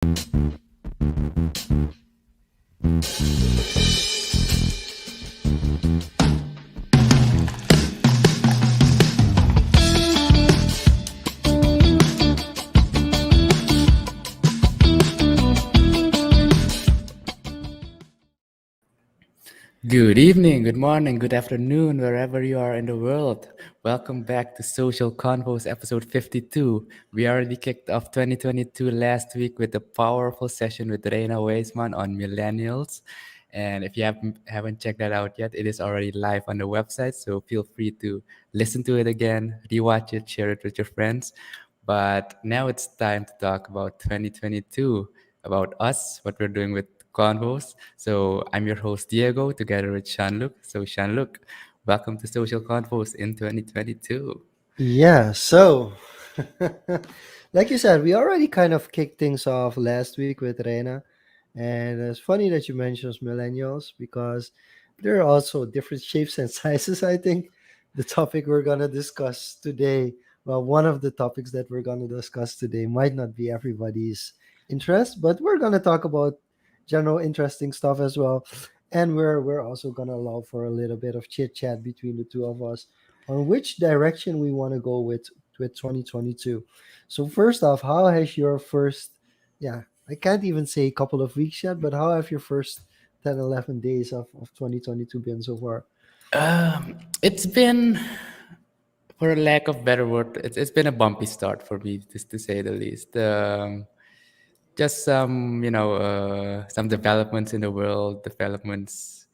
Good evening, good morning, good afternoon, wherever you are in the world. Welcome back to Social Confoes episode 52. We already kicked off 2022 last week with a powerful session with Reina Weisman on millennials. And if you haven't checked that out yet, it is already live on the website. So feel free to listen to it again, rewatch it, share it with your friends. But now it's time to talk about 2022, about us, what we're doing with Convos. So I'm your host, Diego, together with Shanluk. So, Shanluk, welcome to Social Convos in 2022. Yeah, so like you said, we already kind of kicked things off last week with Reina. And it's funny that you mentioned millennials because there are also different shapes and sizes. I think the topic we're going to discuss today, well, one of the topics that we're going to discuss today might not be everybody's interest, but we're going to talk about general interesting stuff as well. And we're also going to allow for a little bit of chit chat between the two of us on which direction we want to go with 2022. So first off, how has your first yeah, I can't even say a couple of weeks yet, but how have your first 10, 11 days of 2022 been so far? It's been, for a lack of better word, it's been a bumpy start for me, just to say the least. Just some, some developments in the world, developments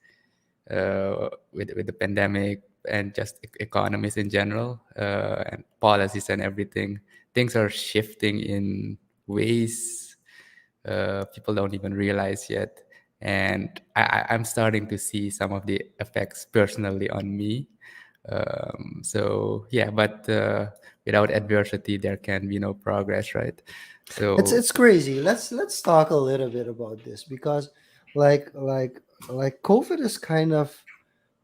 with the pandemic and just economies in general and policies and everything. Things are shifting in ways people don't even realize yet. And I'm starting to see some of the effects personally on me. So yeah, but without adversity, there can be no progress, right? So It's crazy. Let's talk a little bit about this because like like like COVID is kind of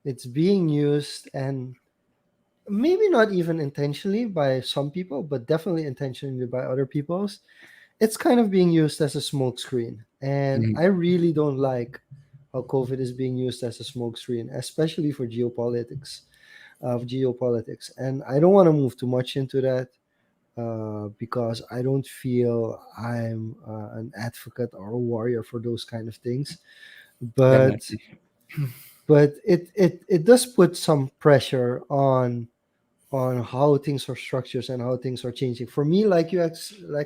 it's being used and maybe not even intentionally by some people, but definitely intentionally by other people's. It's kind of being used as a smokescreen. And mm, I really don't like how COVID is being used as a smokescreen, especially for geopolitics. And I don't want to move too much into that because I don't feel I'm an advocate or a warrior for those kind of things. But definitely. it does put some pressure on how things are structured and how things are changing. For me, like like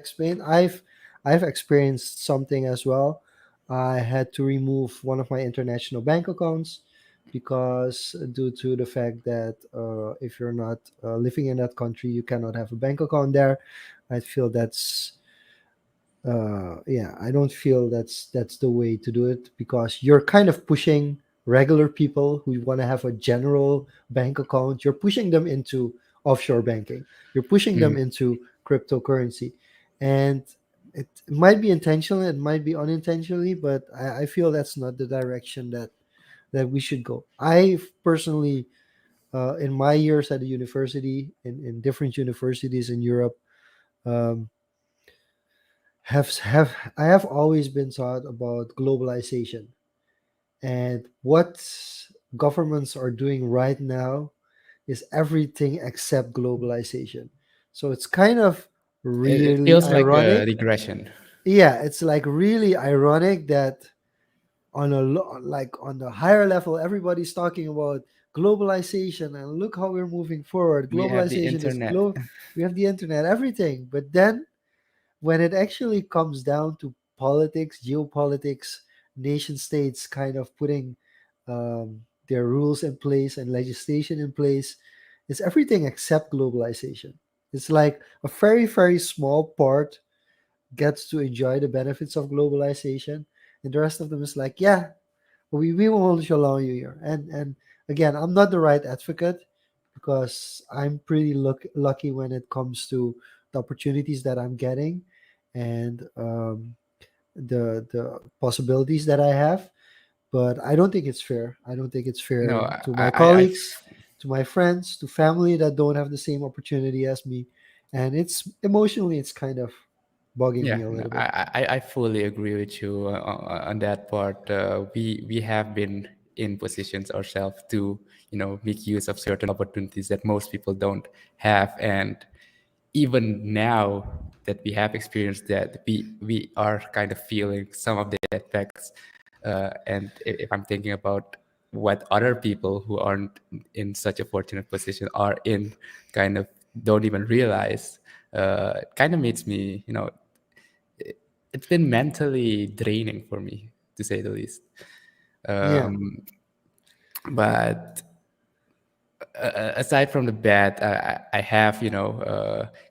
explained, I've experienced something as well. I had to remove one of my international bank accounts because due to the fact that if you're not living in that country, you cannot have a bank account there. I feel yeah, I don't feel that's the way to do it because you're kind of pushing regular people who want to have a general bank account. You're pushing them into offshore banking. You're pushing them Mm, into cryptocurrency, and it might be intentional, it might be unintentionally, but I feel that's not the direction that we should go. I personally, in my years at the university, in different universities in Europe. Um, I have always been taught about globalization and what governments are doing right now is everything except globalization. So it's kind of it really feels like a ironic. regression. Yeah, it's like really ironic that like on the higher level everybody's talking about globalization and look how we're moving forward. We have the Globalization is internet. we have the internet, everything. But then when it actually comes down to politics, geopolitics, nation states kind of putting their rules in place and legislation in place, it's everything except globalization. It's like a very, very small part gets to enjoy the benefits of globalization, and the rest of them is like, yeah, we won't allow you here. And again, I'm not the right advocate because I'm pretty lucky when it comes to the opportunities that I'm getting and the possibilities that I have. But I don't think it's fair. I don't think it's No, fair to my I colleagues, to my friends, to family that don't have the same opportunity as me. And it's emotionally, it's kind of bugging Yeah, me a no, little bit. I fully agree with you on that part. We have been in positions ourselves to, make use of certain opportunities that most people don't have. And even now that we have experienced that, we are kind of feeling some of the effects. And if I'm thinking about what other people who aren't in such a fortunate position are in, kind of don't even realize, it kind of makes me, it's been mentally draining for me, to say the least. Yeah. Um, but aside from the bad, I have,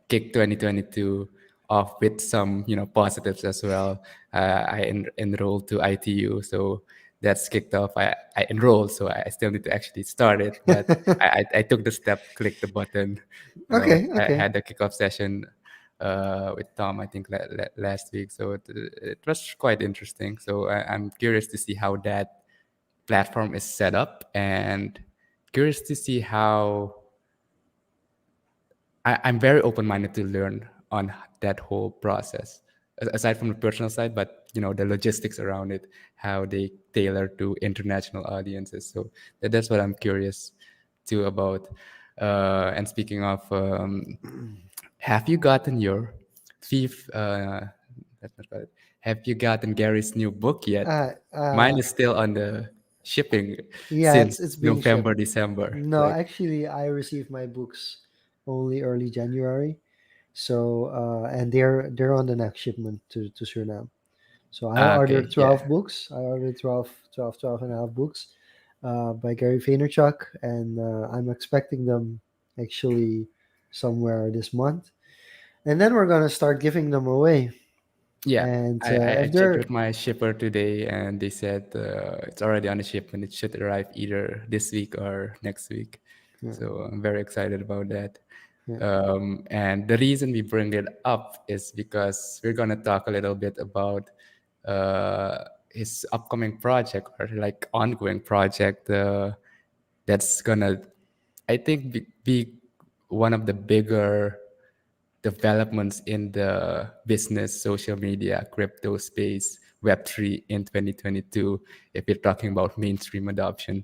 kicked 2022 off with some, positives as well. I enrolled to ITU, so that's kicked off. I enrolled, so I still need to actually start it, but I took the step, clicked the button, Okay, I okay. had the kickoff session with Tom, I think last week. So it was quite interesting. So I'm curious to see how that platform is set up, and curious to see how I'm very open-minded to learn on that whole process, aside from the personal side, but the logistics around it, how they tailor to international audiences. So that's what I'm curious too about. And speaking of, have you gotten your thief? That's not right. Have you gotten Gary's new book yet? Uh, Mine uh, is still on the shipping yeah, since it's being shipped. November, December. No, Like, actually, I received my books only early January. So and they're on the next shipment to Suriname. So I ordered okay, 12 yeah. books. I ordered 12 and a half books by Gary Vaynerchuk, and I'm expecting them actually somewhere this month. And then we're gonna start giving them away. Yeah, And I if checked with they're my shipper today, and they said it's already on the ship and it should arrive either this week or next week. yeah, So I'm very excited about that. yeah. And the reason we bring it up is because we're gonna talk a little bit about his upcoming project, or like ongoing project, that's gonna, I think, be one of the bigger developments in the business, social media, crypto space, Web3 in 2022, if you're talking about mainstream adoption.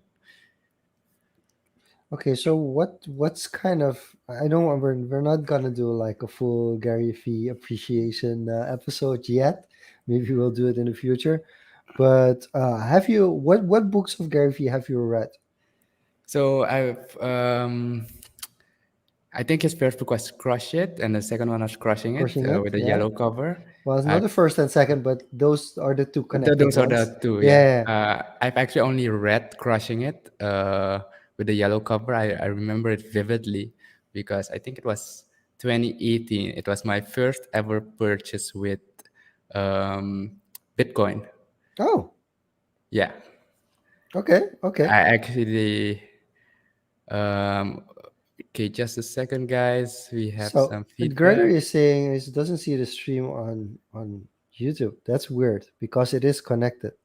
Okay, so what's kind of, I don't want, we're not gonna do like a full Gary Vee appreciation episode yet. Maybe we'll do it in the future. But have you what books of Gary Vee have you read? So I think his first book was Crush It, and the second one was Crushing It, Crushing It, with a yeah. yellow cover. Well, it's not I've the first and second, but those are the two connecting Those are ones. the two, Yeah, yeah. yeah, yeah. I've actually only read Crushing It with the yellow cover. I remember it vividly because I think it was 2018. It was my first ever purchase with um, Bitcoin. Oh, Yeah, okay, okay. I actually. Um, okay, just a second, guys. We have So some Gregory feedback. is saying he doesn't see the stream on YouTube. That's weird because it is connected. So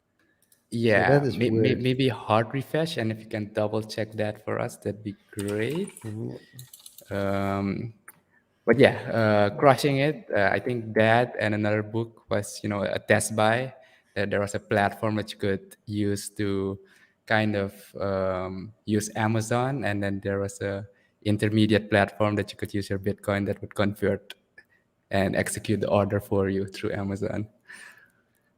that Yeah, is weird. maybe hard refresh, and if you can double check that for us, that'd be great. Mhm. Um, but yeah, crushing it. I think that and another book was, a test buy. That there was a platform that you could use to kind of use Amazon, and then there was a intermediate platform that you could use your Bitcoin that would convert and execute the order for you through Amazon.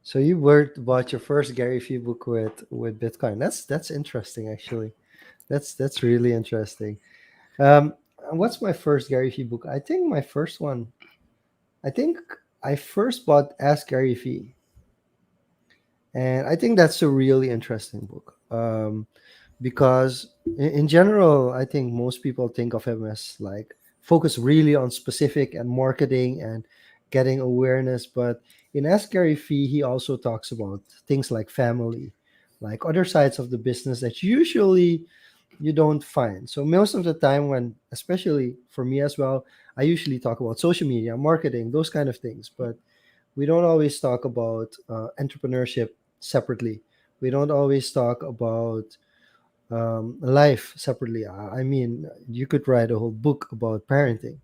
So you were bought your first Gary Vee book with Bitcoin. That's interesting actually. That's really interesting. Um, what's my first Gary Vee book? I think my first one. I think I first bought Ask Gary Vee, and I think that's a really interesting book. Because in general, I think most people think of him as like focus really on specific and marketing and getting awareness. But in Ask Gary Fee, he also talks about things like family, like other sides of the business that usually you don't find. So most of the time, when especially for me as well, I usually talk about social media, marketing, those kind of things. But we don't always talk about entrepreneurship separately. We don't always talk about life separately. I mean, you could write a whole book about parenting,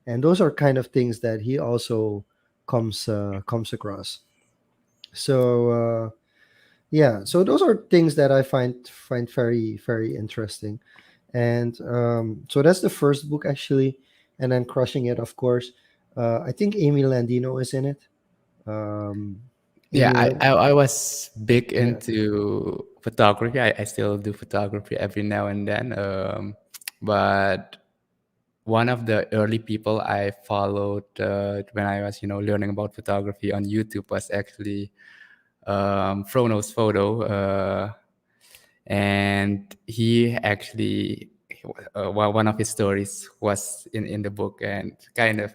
and those are kind of things that he also comes across. So yeah, so those are things that I find very interesting. And so that's the first book actually, and then Crushing It, of course. I think Amy Landino is in it. Um, Yeah, Amy, I was big yeah. into photography. I still do photography every now and then. But one of the early people I followed when I was, learning about photography on YouTube was actually froknowsphoto. And he actually, one of his stories was in the book, and kind of,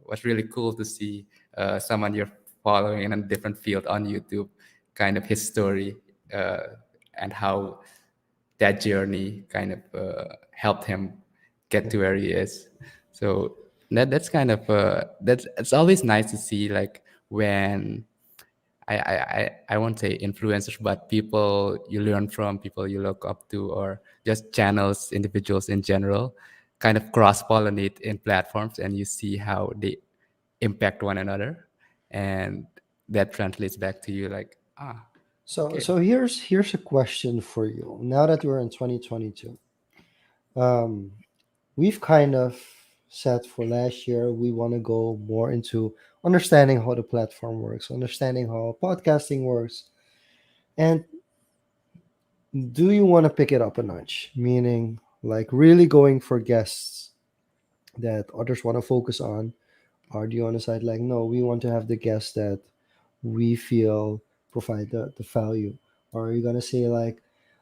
was really cool to see someone you're following in a different field on YouTube, kind of his story, uh, and how that journey kind of helped him get to where he is. So that's kind of that's it's always nice to see, like, when I won't say influencers, but people you learn from, people you look up to, or just channels, individuals in general, kind of cross pollinate in platforms, and you see how they impact one another, and that translates back to you, like, So okay. here's a question for you. Now that we're in 2022, um, we've kind of said for last year we want to go more into understanding how the platform works, understanding how podcasting works, and do you want to pick it up a notch? Meaning, like really going for guests that others want to focus on, or do you want to decide like, no, we want to have the guests that we feel provide the value? Or are you gonna say like,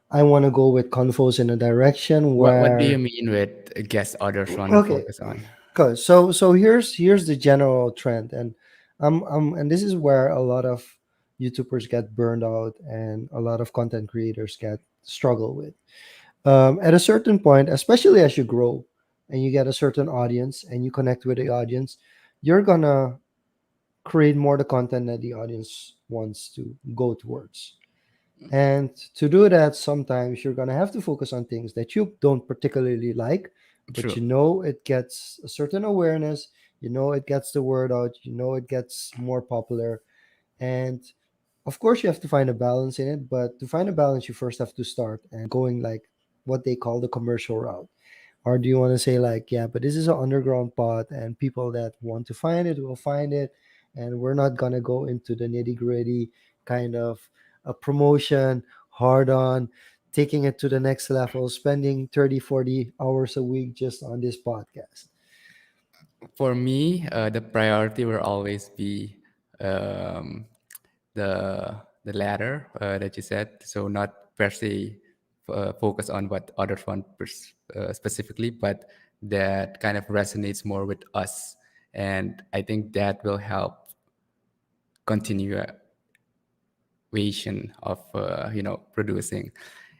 I want to go with Confoes in a direction What do you where mean with guess others want to okay, focus on? good. So here's the general trend, and and this is where a lot of YouTubers get burned out, and a lot of content creators get struggle with. At a certain point, especially as you grow and you get a certain audience and you connect with the audience, you're gonna create more the content that the audience wants to go towards. And to do that, sometimes you're gonna have to focus on things that you don't particularly like, but True. you know it gets a certain awareness, you know it gets the word out, you know it gets more popular. And of course you have to find a balance in it, but to find a balance you first have to start and going like what they call the commercial route. Or do you want to say like, yeah, but this is an underground pod and people that want to find it will find it, and we're not gonna go into the nitty gritty kind of a promotion hard on taking it to the next level, spending 30, 40 hours a week just on this podcast. For me, the priority will always be um, the latter that you said. So not per se focus on what others want specifically, but that kind of resonates more with us, and I think that will help continuation of producing.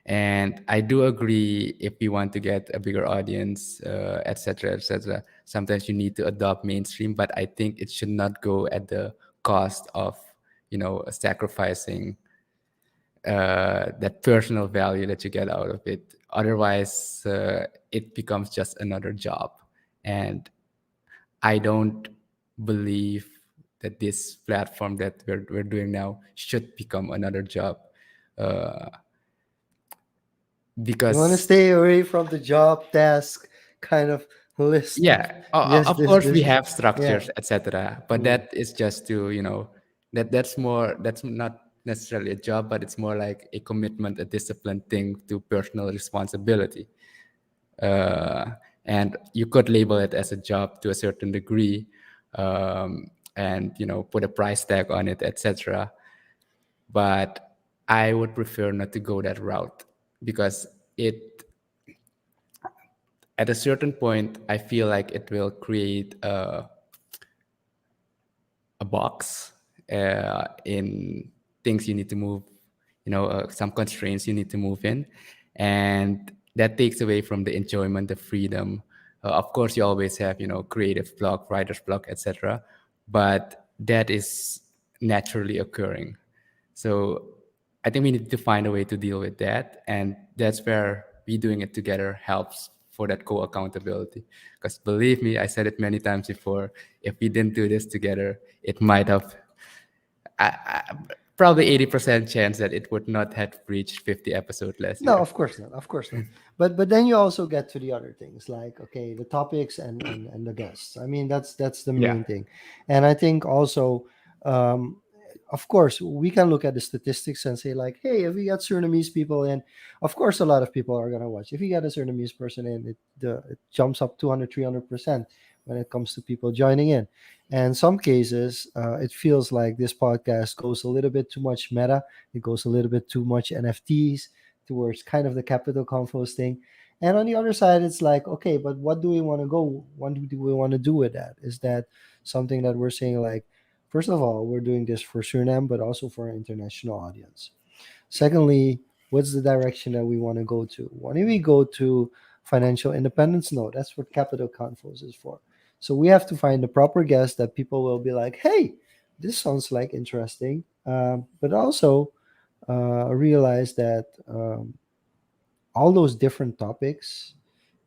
And I do agree, if we want to get a bigger audience, etc., etc., sometimes you need to adopt mainstream, but I think it should not go at the cost of sacrificing that personal value that you get out of it. Otherwise it becomes just another job, and I don't believe that this platform that we're doing now should become another job, uh, You want to because stay away from the job task kind of list of yeah, yes, of this, course we this. have Yeah. structures, etc., but Mm. that is just to, that's not necessarily a job, but it's more like a commitment, a discipline thing to personal responsibility. uh, and you could label it as a job to a certain degree, and put a price tag on it, etc., but I would prefer not to go that route, because it at a certain point I feel like it will create a box in things you need to move, some constraints you need to move in, and that takes away from the enjoyment, the freedom. Of course, you always have, creative block, writer's block, etc., but that is naturally occurring. So I think we need to find a way to deal with that, and that's where we doing it together helps for that co-accountability. Because believe me, I said it many times before. If we didn't do this together, it might have probably 80% chance that it would not have reached 50 episodes last No, year. of course not. Of course not. But then you also get to the other things like, okay, the topics and the guests. I mean, that's the Yeah. main thing. And I think also, um, of course, we can look at the statistics and say like, hey, if we got Surinamese people in, of course, a lot of people are gonna watch. If you get a Surinamese person in, it jumps up 200, 300% when it comes to people joining in. And some cases, it feels like this podcast goes a little bit too much meta. It goes a little bit too much NFTs towards kind of the capital Confoes thing. And on the other side, it's like, okay, but what do we want to go? What do we want to do with that? Is that something that we're saying like, first of all, we're doing this for Suriname, but also for an international audience. Secondly, what's the direction that we want to go to? When we go to financial independence? No, that's what capital Confoes is for. So we have to find the proper guest that people will be like, hey, this sounds like interesting, but also realize that all those different topics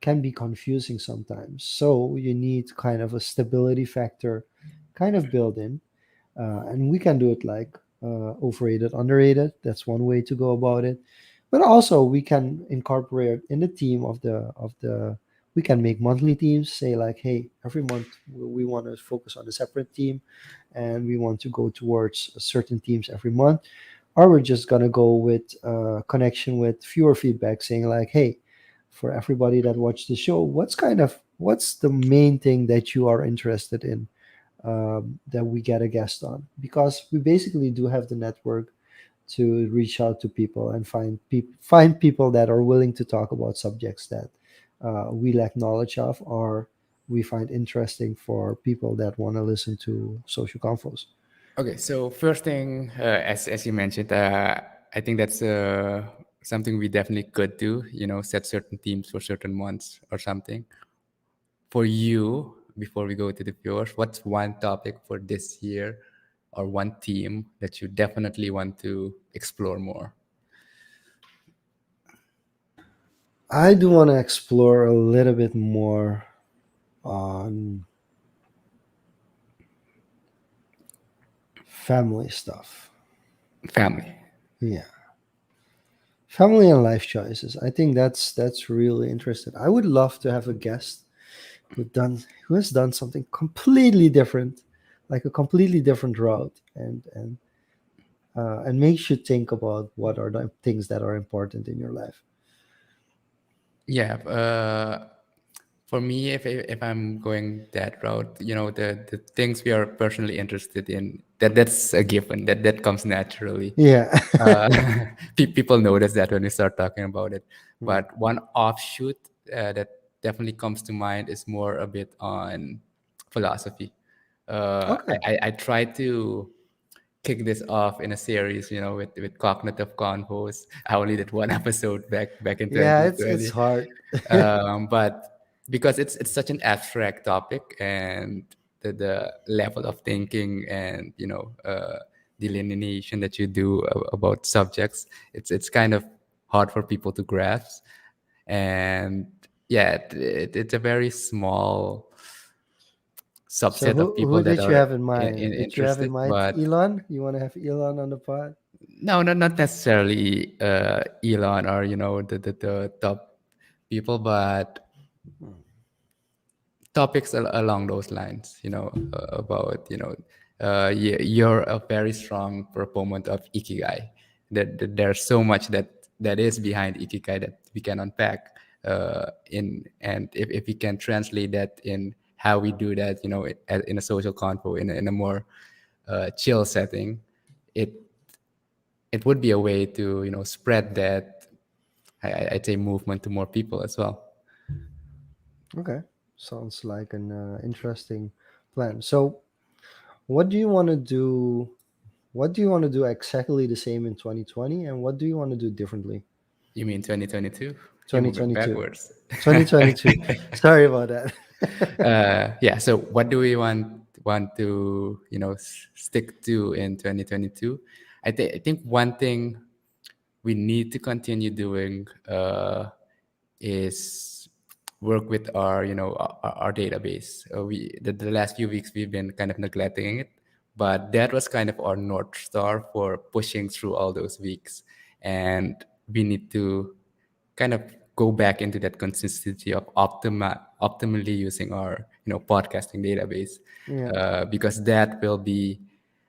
can be confusing sometimes. So you need kind of a stability factor kind of built in. And we can do it like overrated, underrated. That's one way to go about it. But also we can incorporate in the team of the we can make monthly teams, say like, hey, every month we want to focus on a separate team and we want to go towards certain teams every month, or we're just gonna go with connection with viewer feedback, saying like, hey, for everybody that watched the show, what's the main thing that you are interested in, that we get a guest on, because we basically do have the network to reach out to people and find people that are willing to talk about subjects that we lack knowledge of, or we find interesting for people that want to listen to social confos. Okay, so first thing, as you mentioned, I think that's something we definitely could do. You know, set certain themes for certain months or something. For you, before we go to the viewers, what's one topic for this year, or one theme that you definitely want to explore more? I do want to explore a little bit more on family stuff. Family. Yeah. Family and life choices. I think that's really interesting. I would love to have a guest who has done something completely different, like a completely different route, and makes you think about what are the things that are important in your life. Yeah. For me, if I'm going that route, you know, the things we are personally interested in, that's a given. That comes naturally. Yeah. Uh, people notice that when we start talking about it. Hmm. But one offshoot that definitely comes to mind is more a bit on philosophy. Okay. I try to kick this off in a series, you know, with cognitive convos. I only did one episode back in Yeah, it's 2020, hard. but because it's such an abstract topic, and the level of thinking and delineation that you do about subjects, it's kind of hard for people to grasp. And yeah, it's a very small So subset of who people that did you are have in mind? Did you have in interested. mind But Elon? You want to have Elon on the pod? no, not necessarily Elon or the top people, but topics along those lines. You know, about you're a very strong proponent of ikigai. That there's so much that is behind ikigai that we can unpack and if we can translate that in how we do that, you know, in a social convo, in a more chill setting, it it would be a way to spread that I'd say movement to more people as well. Okay, sounds like an interesting plan. So, what do you want to do? What do you want to do exactly the same in 2020, and what do you want to do differently? You mean 2022? You're moving 2022. backwards. 2022. Sorry about that. Yeah. So what do we want to stick to in 2022? I think one thing we need to continue doing is work with our our database. The last few weeks we've been kind of neglecting it, but that was kind of our north star for pushing through all those weeks, and we need to kind of go back into that consistency of optimally using our podcasting database, Yeah. because that will be,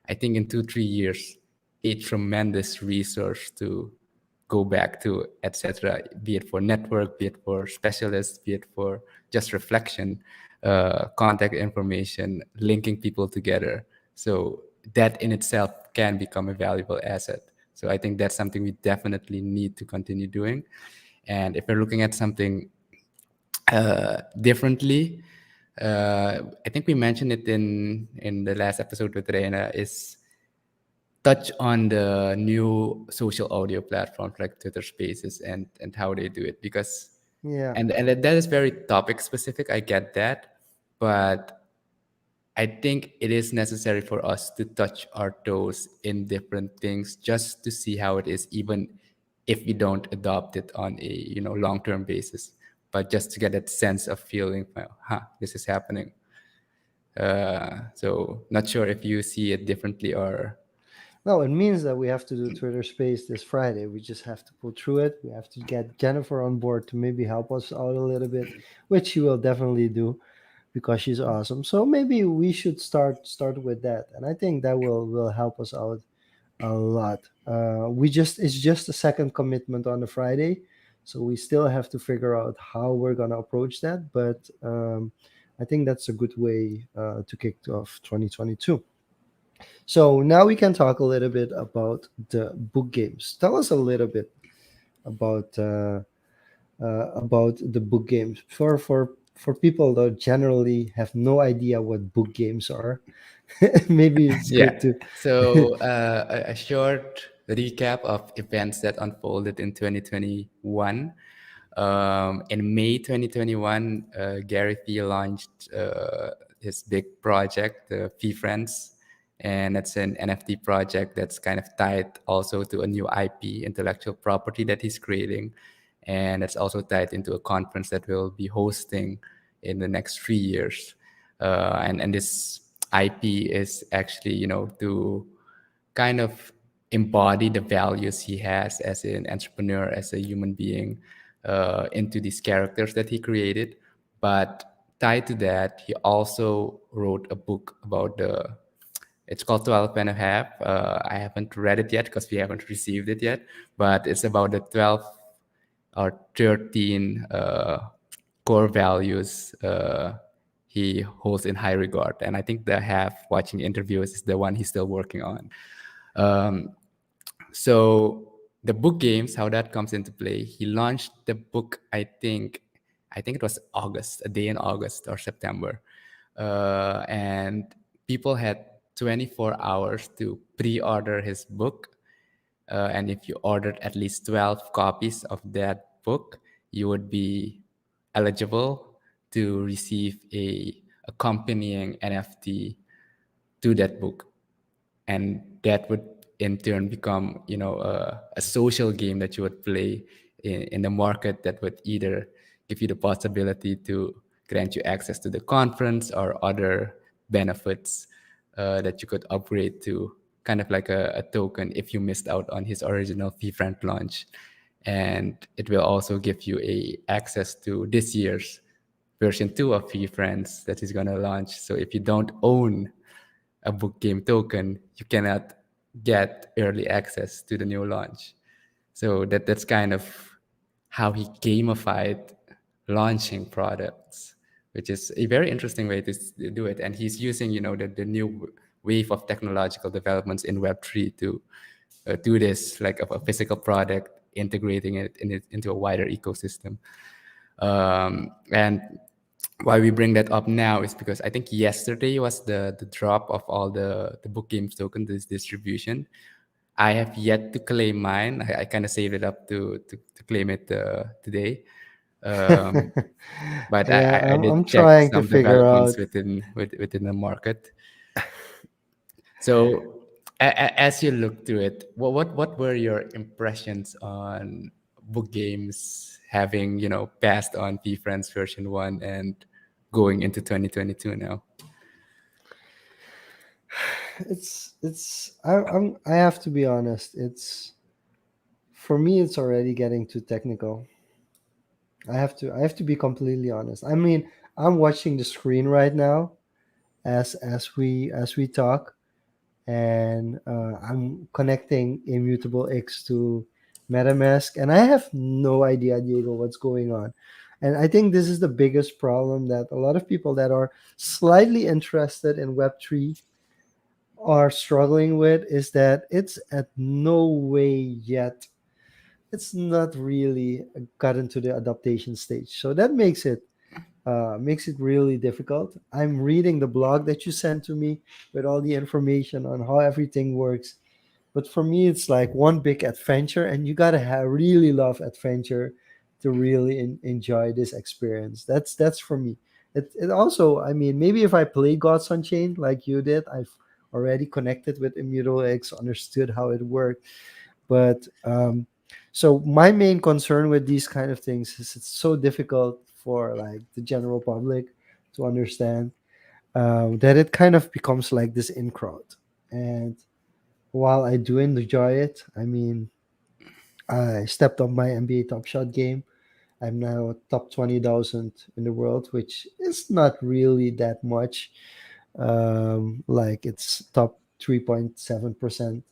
I think, in 2-3 years, a tremendous resource to go back to, etc. Be it for network, be it for specialists, be it for just reflection, contact information, linking people together. So that in itself can become a valuable asset. So I think that's something we definitely need to continue doing. And if we're looking at something differently, I think we mentioned it in the last episode with Reina, is touch on the new social audio platforms like Twitter Spaces and how they do it, because Yeah. and that is very topic specific. I get that, but I think it is necessary for us to touch our toes in different things just to see how it is, even if we don't adopt it on a long term basis, but just to get that sense of feeling, well, this is happening. So not sure if you see it differently or No, it means that we have to do Twitter Space this Friday. We just have to pull through it. We have to get Jennifer on board to maybe help us out a little bit, which she will definitely do because she's awesome. So maybe we should start with that, and I think that will help us out a lot. We just It's just a second commitment on the Friday, so we still have to figure out how we're gonna approach that. But I think that's a good way to kick off 2022. So now we can talk a little bit about the book games. Tell us a little bit about about the book games for people that generally have no idea what book games are. Maybe it's yeah. good to. So a short recap of events that unfolded in 2021. In May 2021, Gary Fee launched his big project, the Fee Friends, and it's an NFT project that's kind of tied also to a new IP, intellectual property, that he's creating, and it's also tied into a conference that we'll be hosting in the next 3 years. And this IP is actually, to kind of embody the values he has as an entrepreneur, as a human being, into these characters that he created. But tied to that, he also wrote a book about it's called 12 and a half. I haven't read it yet because we haven't received it yet, but it's about the 12 or 13 core values he holds in high regard. And I think the half watching interviews is the one he's still working on. Um, so the book games, how that comes into play, he launched the book, I think it was August, a day in August or September. And people had 24 hours to pre-order his book. And if you ordered at least 12 copies of that book, you would be eligible to receive a accompanying NFT to that book, and that would in turn become a social game that you would play in the market that would either give you the possibility to grant you access to the conference or other benefits that you could upgrade to, kind of like a token if you missed out on his original VFriend launch. And it will also give you a access to this year's version 2 of VFriends that he's going to launch. So if you don't own a book game token, you cannot get early access to the new launch. So that's kind of how he gamified launching products, which is a very interesting way to do it. And he's using, the new wave of technological developments in Web3 to do this, like a physical product, integrating into a wider ecosystem. And why we bring that up now is because I think yesterday was the drop of all the book games token, this distribution. I have yet to claim mine. I kind of saved it up to claim it today. Um, but Yeah, I I'm did check trying to some figure developments out. within the market. So as you look through it, what were your impressions on book games having passed on P Friends version 1 and going into 2022 now. I have to be honest. It's For me, it's already getting too technical. I have to be completely honest. I mean, I'm watching the screen right now as we talk, and I'm connecting Immutable X to MetaMask, and I have no idea, Diego, what's going on. And I think this is the biggest problem that a lot of people that are slightly interested in Web3 are struggling with, is that it's at no way yet, it's not really gotten to the adaptation stage. So that makes it really difficult. I'm reading the blog that you sent to me with all the information on how everything works. But for me, it's like one big adventure, and you gotta really love adventure to really enjoy this experience. That's for me. It also, I mean, maybe if I played Gods Unchained like you did, I've already connected with Immutable X, understood how it worked. But so my main concern with these kind of things is it's so difficult for like the general public to understand, that it kind of becomes like this in crowd. And while I do enjoy it, I mean, I stepped up my NBA Top Shot game. I'm now top 20,000 in the world, which is not really that much. Like it's top 3.7%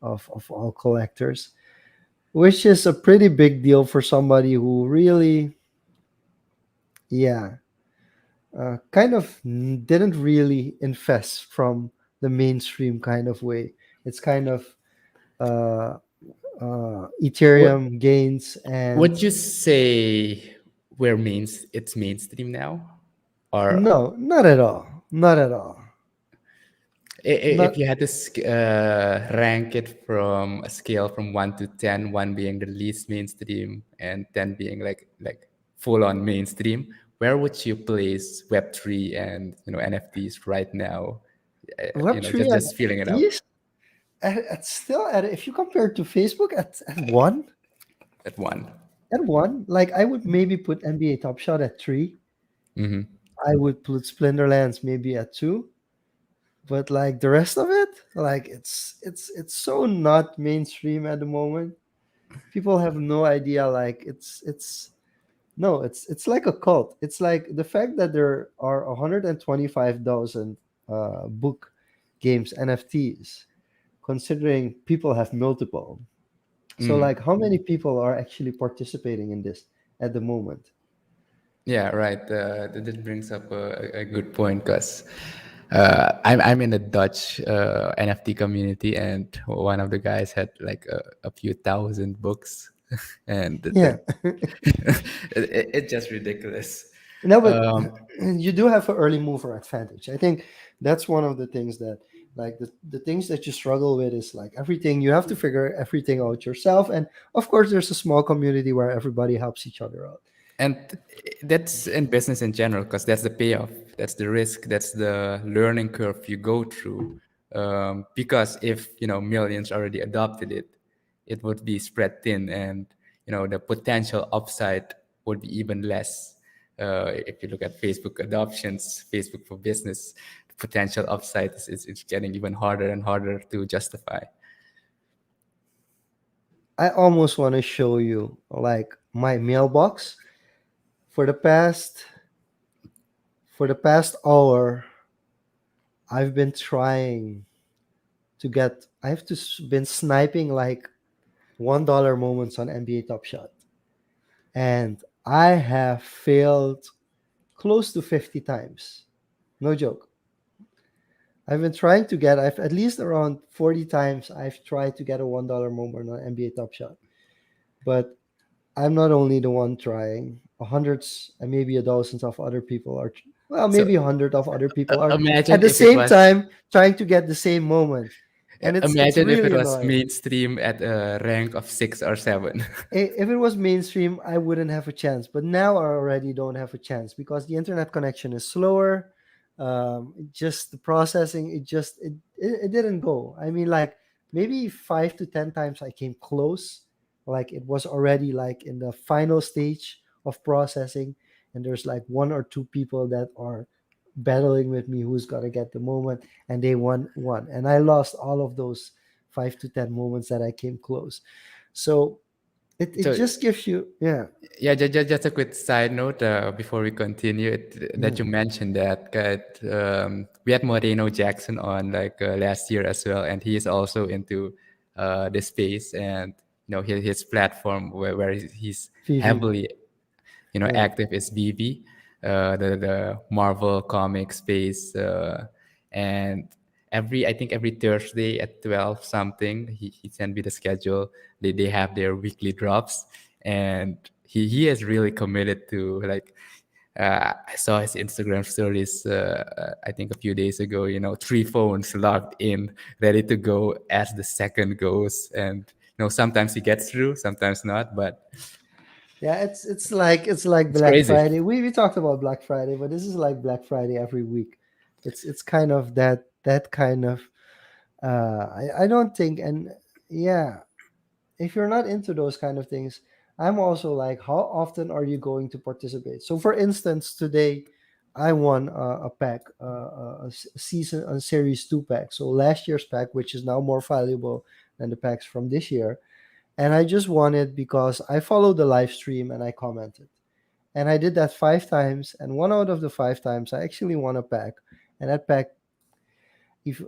of all collectors, which is a pretty big deal for somebody who really, yeah, kind of didn't really invest from the mainstream kind of way. It's kind of uh, What Ethereum gains and would you say where means it's mainstream now? Or no, not at all, not at all, if not you had to rank it from a scale from 1 to 10, 1 being the least mainstream and 10 being like full on mainstream, where would you place Web3 and NFTs right now? Web three and Just feeling it out NFTs at still at, if you compare to Facebook, at 1. at one, like I would maybe put NBA Top Shot at three. Hmm. I would put Splinterlands maybe at two, but like the rest of it, like it's so not mainstream at the moment. People have no idea. Like it's no, it's like a cult. It's like the fact that there are 125,000 book games NFTs, considering people have multiple. So like, how many people are actually participating in this at the moment? Yeah, right. That brings up a good point because I'm in the Dutch NFT community, and one of the guys had like a few thousand books, and Yeah. it's just ridiculous. No, but Um, you do have an early mover advantage. I think that's one of the things that, like, the things that you struggle with is like everything, you have to figure everything out yourself. And of course, there's a small community where everybody helps each other out. and that's in business in general because that's the payoff, that's the risk, that's the learning curve you go through. Because if millions already adopted it, it would be spread thin, and the potential upside would be even less. If you look at Facebook adoptions, Facebook for business, the potential upside is getting even harder and harder to justify. I almost want to show you like my mailbox for the past hour. I've been trying to get. Been sniping like $1 moments on NBA Top Shot, and I have failed close to 50 times. No joke. I've been trying to get. I've at least around 40 times. I've tried to get a $1 moment on NBA Top Shot, but I'm not only the one trying. Hundreds and maybe a dozens of other people are. Well, So maybe 100 of other people are at imagine the if it same was time trying to get the same moment, and it's imagine if it really was annoying. mainstream at a rank of 6 or 7. If it was mainstream, I wouldn't have a chance. But now I already don't have a chance because the internet connection is slower. Just the processing, it didn't go. I mean, like maybe 5 to 10 times I came close like it was already like in the final stage of processing, and there's like one or two people that are battling with me who's gonna get the moment, and they won one, and I lost all of those 5 to 10 moments that I came close. So it So just gives you, yeah, yeah, just a quick side note before we continue. That mm, you mentioned that we had Moreno Jackson on like last year as well, and he is also into the space, and his platform where he's VV, heavily yeah. active is BB, the Marvel comic space, and I think every Thursday at 12 something, he sent me the schedule. They have their weekly drops, and he is really committed to like. I saw his Instagram stories. I think a few days ago. 3 phones logged in, ready to go as the second goes, and sometimes he gets through, sometimes not, but Yeah, it's like it's Black crazy. Friday. We talked about Black Friday, but this is like Black Friday every week. It's kind of that kind of, I don't think, and yeah, if you're not into those kind of things, I'm also like, how often are you going to participate? So, for instance, today I won a pack, season, a series 2 pack. So last year's pack, which is now more valuable than the packs from this year, and I just won it because I followed the live stream and I commented, and I did that 5 times, and one out of the 5 times I actually won a pack, and that pack, if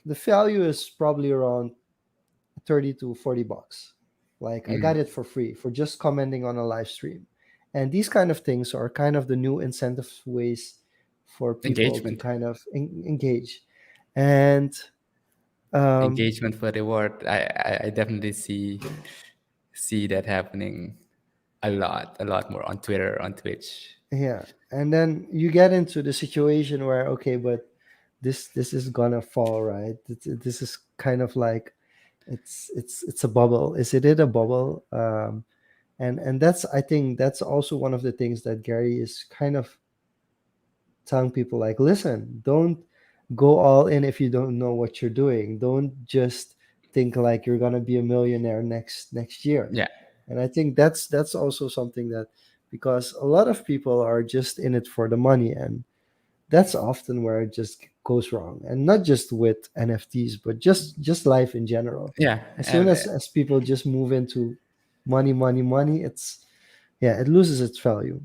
the value is probably around 30 to 40 bucks. Like I got Mm. it for free for just commenting on a live stream. And these kind of things are kind of the new incentive ways for people to Engagement. kind of engage. And um, Engagement for reward. I definitely see that happening a lot more on Twitter, on Twitch. yeah, and then you get into the situation where, okay, but this is gonna fall, right? This is kind of like, it's a bubble. Is it a bubble? And that's, I think that's also one of the things that Gary is kind of telling people, like, listen, don't go all in if you don't know what you're doing. Don't just think like you're gonna be a millionaire next year. Yeah, And I think that's also something that, because a lot of people are just in it for the money, and that's often where it just goes wrong. And not just with NFTs, but just life in general. yeah, As soon and as people just move into money, money, money, it's, yeah, it loses its value.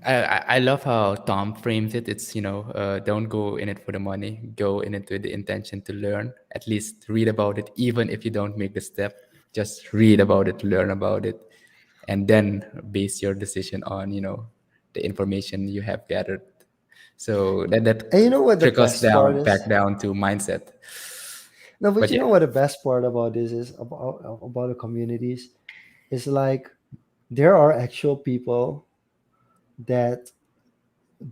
I love how Tom frames it. It's don't go in it for the money. Go in it with the intention to learn. At least read about it, even if you don't make the step. Just read about it, learn about it, and then base your decision on the information you have gathered. So that And you know what the trickles best part down is? back down to mindset. No, but But you yeah. know what the best part about this is, about the communities, is like, there are actual people that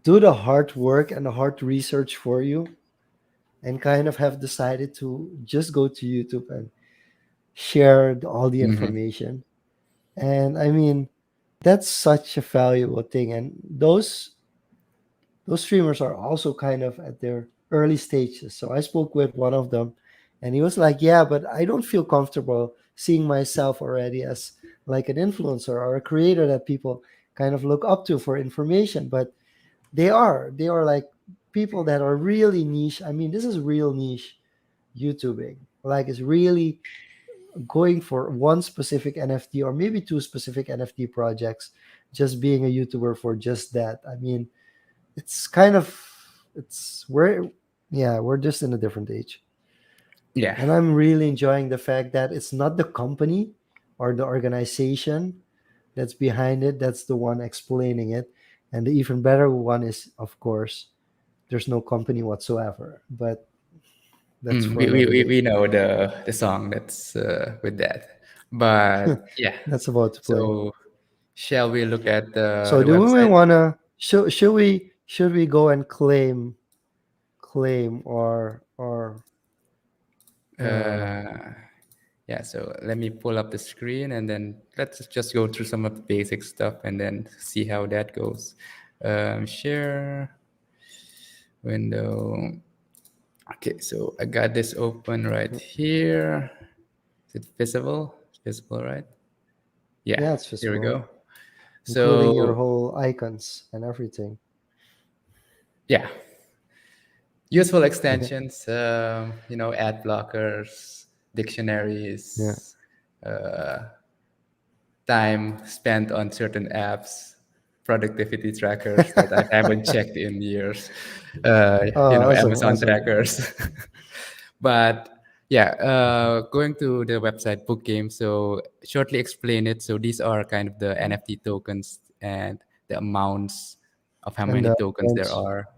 do the hard work and the hard research for you, and kind of have decided to just go to YouTube and share all the Hmm. information. And I mean, that's such a valuable thing. And those streamers are also kind of at their early stages. So I spoke with one of them, and he was like, yeah, but I don't feel comfortable seeing myself already as like an influencer or a creator that people kind of look up to for information. But they are like people that are really niche. I mean, this is real niche YouTubing. Like, it's really going for one specific NFT or maybe two specific NFT projects, just being a YouTuber for just that. I mean, it's kind of, it's we're yeah, we're just in a different age. Yeah. And I'm really enjoying the fact that it's not the company or the organization that's behind it, that's the one explaining it. And the even better one is, of course, there's no company whatsoever, but that's Mm, for another we day. know the song that's with that. But yeah. That's about to play. So shall we look at So the do we website? wanna, should we go and claim or um Uh, yeah, so let me pull up the screen and then let's just go through some of the basic stuff and then see how that goes. Share window. Okay, so I got this open right here. Is it visible? Visible, right? Yeah, Yeah, it's here we visible, go. including your So whole icons and everything. yeah, useful Yeah, extensions, ad blockers, yeah. dictionaries, uh, time spent on certain apps, productivity trackers that I haven't checked in years, Oh, awesome, Amazon awesome. trackers. But yeah, going to the website Book Game, so shortly explain it. So these are kind of the NFT tokens and the amounts of how And many the tokens there ones. are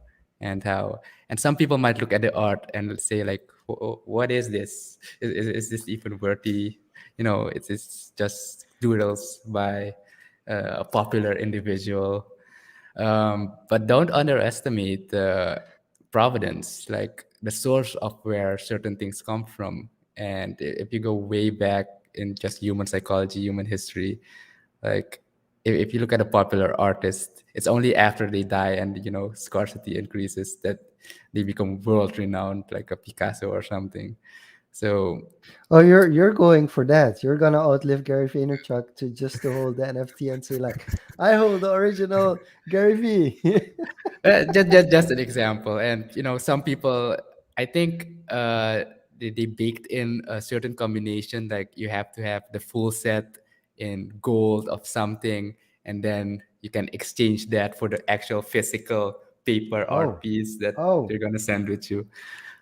and how, and some people might look at the art and say like, What is this? Is this even worthy? It's just doodles by a popular individual. But don't underestimate the providence, like the source of where certain things come from. And if you go way back in just human psychology, human history, like if you look at a popular artist, it's only after they die and scarcity increases that they become world renowned, like a Picasso or something. So Oh, you're going for that. You're gonna outlive Gary Vaynerchuk to just to hold the NFT and say like, I hold the original Gary V. just an example, and some people, I think, they baked in a certain combination, like you have to have the full set in gold of something, and then you can exchange that for the actual physical paper art Oh, piece that oh. they're gonna send with you.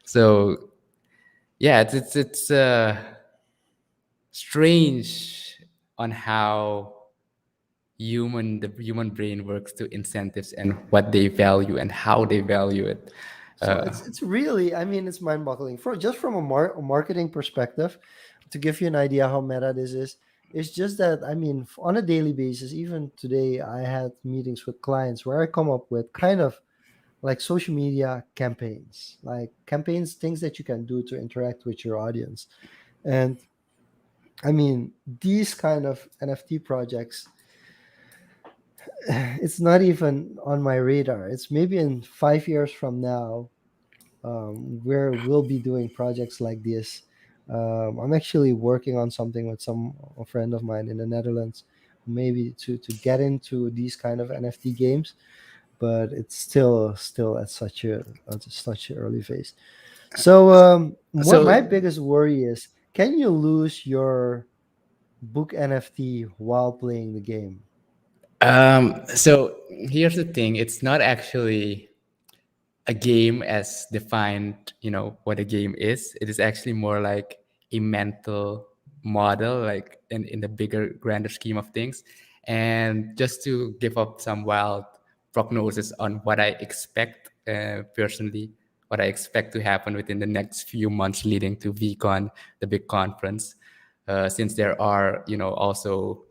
So yeah, it's strange on how the human brain works to incentives and what they value and how they value it. So it's really, I mean, it's mind-boggling. For just from a marketing perspective, to give you an idea how meta this is, it's just that I mean, on a daily basis, even today, I had meetings with clients where I come up with kind of like social media campaigns, like campaigns, things that you can do to interact with your audience. And I mean, these kind of NFT projects, it's not even on my radar. It's maybe in 5 years from now, where we'll be doing projects like this. I'm actually working on something with a friend of mine in the Netherlands, maybe to get into these kind of NFT games, but it's still at such an early phase. So what my so biggest worry is, can you lose your book NFT while playing the game? so here's the thing, it's not actually a game as defined, what a game is. It is actually more like a mental model, like in the bigger, grander scheme of things. And just to give up some wild prognosis on what I expect, personally, what I expect to happen within the next few months leading to VCon, the big conference, since there are, also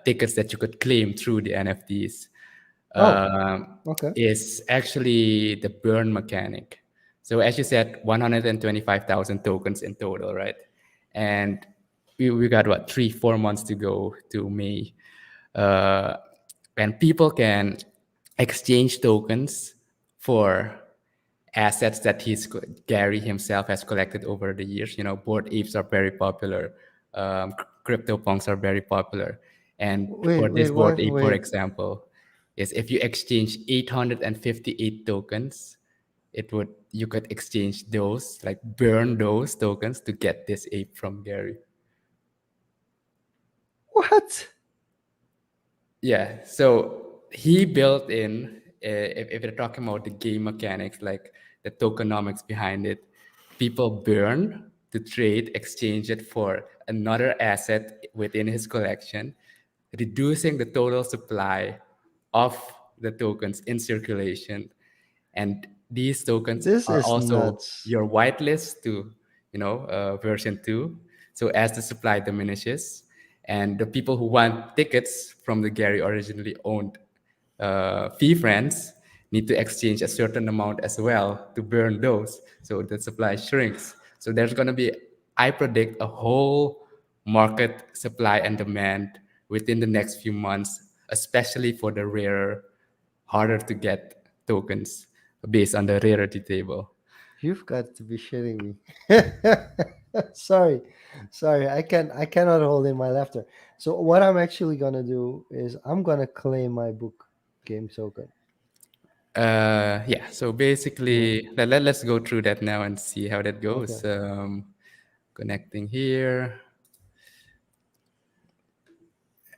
tickets that you could claim through the NFTs, Oh, um, okay. is actually the burn mechanic. So as you said, 125,000 tokens in total, right? And we got what, 3-4 months to go to May, uh, and people can exchange tokens for assets that Gary himself has collected over the years. Board apes are very popular. Crypto punks are very popular. And for Wait, this wait, board what? ape, for Wait. example, is if you exchange 858 tokens, you could exchange those, like burn those tokens to get this ape from Gary. What? Yeah, so he built in, if you're talking about the game mechanics, like the tokenomics behind it, people burn to trade, exchange it for another asset within his collection, reducing the total supply of the tokens in circulation. And these tokens This are is also nuts. your whitelist to, version two. So as the supply diminishes, and the people who want tickets from the Gary originally owned fee friends need to exchange a certain amount as well to burn those. So the supply shrinks. So there's going to be, I predict, a whole market supply and demand within the next few months, especially for the rarer, harder to get tokens based on the rarity table. You've got to be shitting me. Sorry. Sorry, I cannot hold in my laughter. So what I'm actually gonna do is I'm gonna claim my book game token. Yeah, so Yeah. basically, let's go through that now and see how that Okay. goes. Connecting here,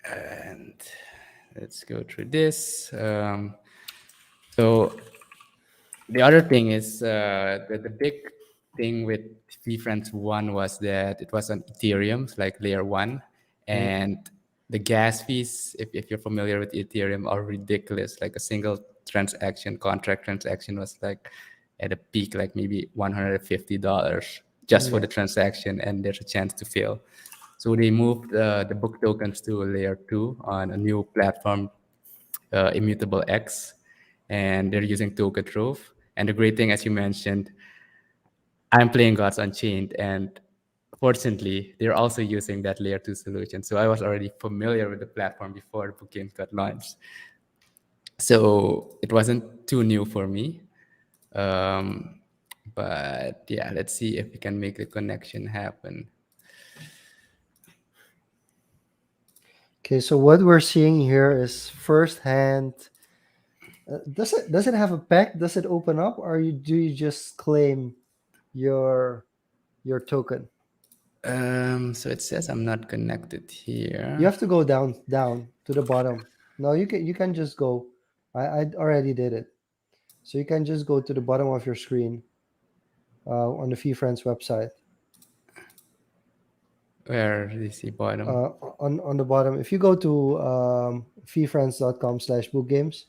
and let's go through this. So the other thing is the big thing with VFriends 1 was that it was on Ethereum, like layer 1, Mm, and the gas fees, if you're familiar with Ethereum, are ridiculous. Like a single transaction, contract transaction was like at a peak, like maybe $150 just for yeah. the transaction, and there's a chance to fail. So they moved the book tokens to layer 2 on a new platform, Immutable X, and they're using token trove. And the great thing, as you mentioned, I'm playing Gods Unchained, and fortunately, they're also using that layer 2 solution. So I was already familiar with the platform before the book games got launched. So it wasn't too new for me. Um, but yeah, let's see if we can make the connection happen. Okay, so what we're seeing here is firsthand. Does it have a pack? Does it open up, or do you just claim your your token? So it says I'm not connected You here. have to go down to the bottom. No, you can just go. I already did it. So you can just go to the bottom of your screen on the FeeFriends website. Where is the bottom? On the bottom, if you go to feefriends.com/bookgames,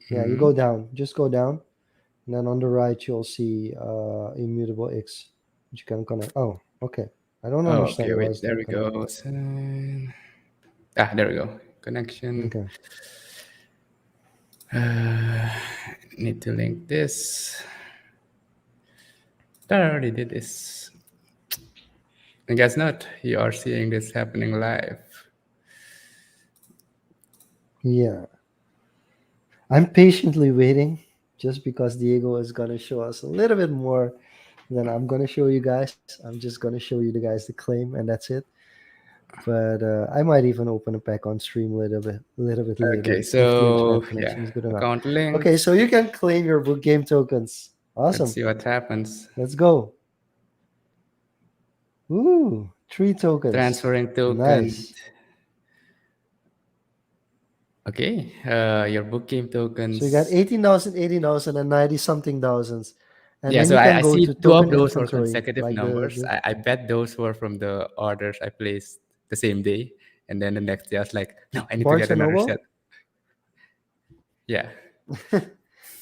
yeah, you go down. Just go down, and then on the right you'll see Immutable X, which you can connect. Oh, okay. I don't Oh, understand okay, why wait, it's there not we go. connecting. Ah, there we go. Connection. Okay. Need to link this. I already did this. I guess not. You are seeing this happening live. Yeah. I'm patiently waiting just because Diego is going to show us a little bit more than I'm going to show you guys. I'm just going to show you the guys the claim, and that's it. But I might even open a pack on stream a little bit Okay, later if the so internet yeah, connection is good enough. account Okay, so links. you can claim your book game tokens. Let's Awesome. see what happens. Let's go. Ooh, 3 tokens. Transferring token. Nice. Okay, your book game So you got tokens. 18,000, 18,000, and 90 something thousands. And Yeah, then so you can I go see to two of token those were inventory, consecutive like numbers. I bet those were from the orders I placed the same day. And then the next day I was like, no, I need to Barnes get and another set. Noble. Yeah.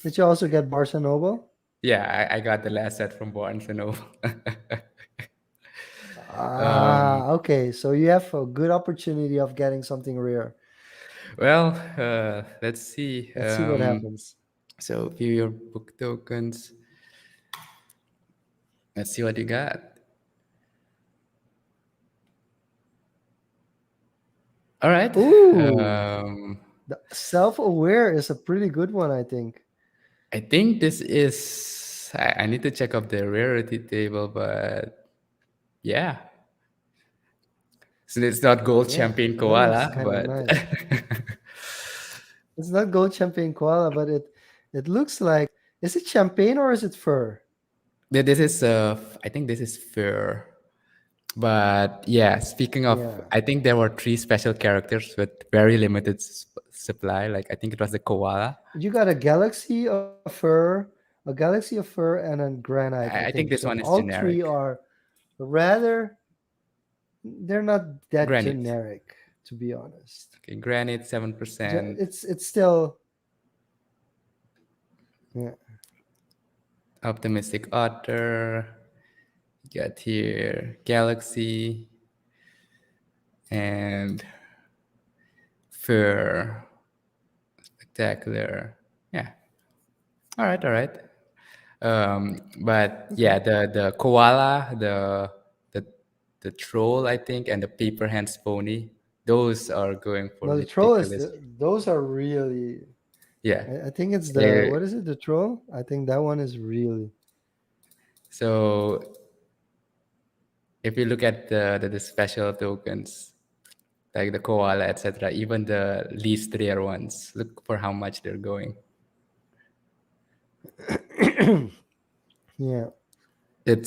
Did you also get Barnes and Noble? Yeah, I got the last set from Barnes and Noble. Ah, okay. So you have a good opportunity of getting something rare. Well, let's see. Let's see what happens. So view your book tokens. Let's see what you got. All right. Ooh, Um, the self-aware is a pretty good one, I think. I think this is. I need to check up the rarity table, but yeah. So it's not gold Yeah, champagne that looks koala, kind of but nice. It's not gold champagne koala, but it looks like, is it champagne or is it fur? this is. I think this is fur. But yeah, speaking of, Yeah. I think there were three special characters with very limited supply. Like I think it was the koala. You got a galaxy of fur, and a granite, I I think. think So this one is all three generic. are rather, they're not that Granite. generic, to be honest. Okay, granite 7%. It's still, yeah. Optimistic otter. Got here galaxy and fur. Spectacular. Yeah. All right. All right. But Okay. yeah, the koala, the the troll, I think, and the paper hands pony, those are going for No, the troll is ridiculous. those are really. Yeah. I think it's the, Eh, what is it? The troll. I think that one is really. so if you look at the special tokens like the koala, etc., even the least rare ones, look for how much they're going. Yeah.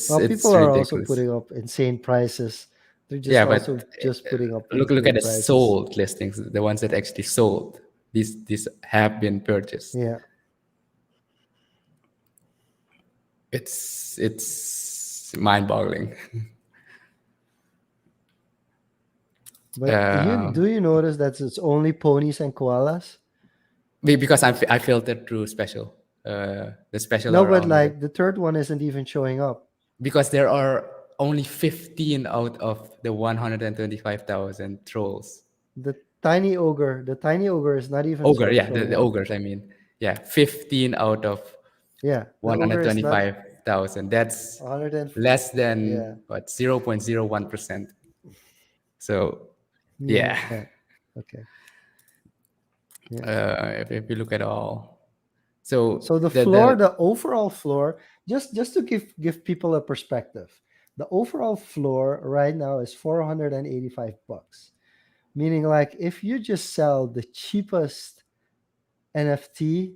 Well, people It's are also ridiculous. putting up insane prices. They're just Yeah, also but just putting up look at insane the prices. sold listings, the ones that actually sold. These have been purchased. Yeah. It's mind-boggling. But you Uh, do you notice that it's only ponies and koalas? because I filtered through special. The special No, are but on there like the third one isn't even showing up. because there are only 15 out of the 125,000 trolls. The tiny ogre is not even Ogre, yeah, showing the up. ogres. I mean, yeah, 15 out of Yeah, the ogre is not 125,000. That's 100 and less than yeah, what 0.01%. So yeah, yeah. Okay, yeah. if you look at all, so So the floor, the overall floor, just to give people a perspective, the overall floor right now is $485. Meaning, like, if you just sell the cheapest NFT,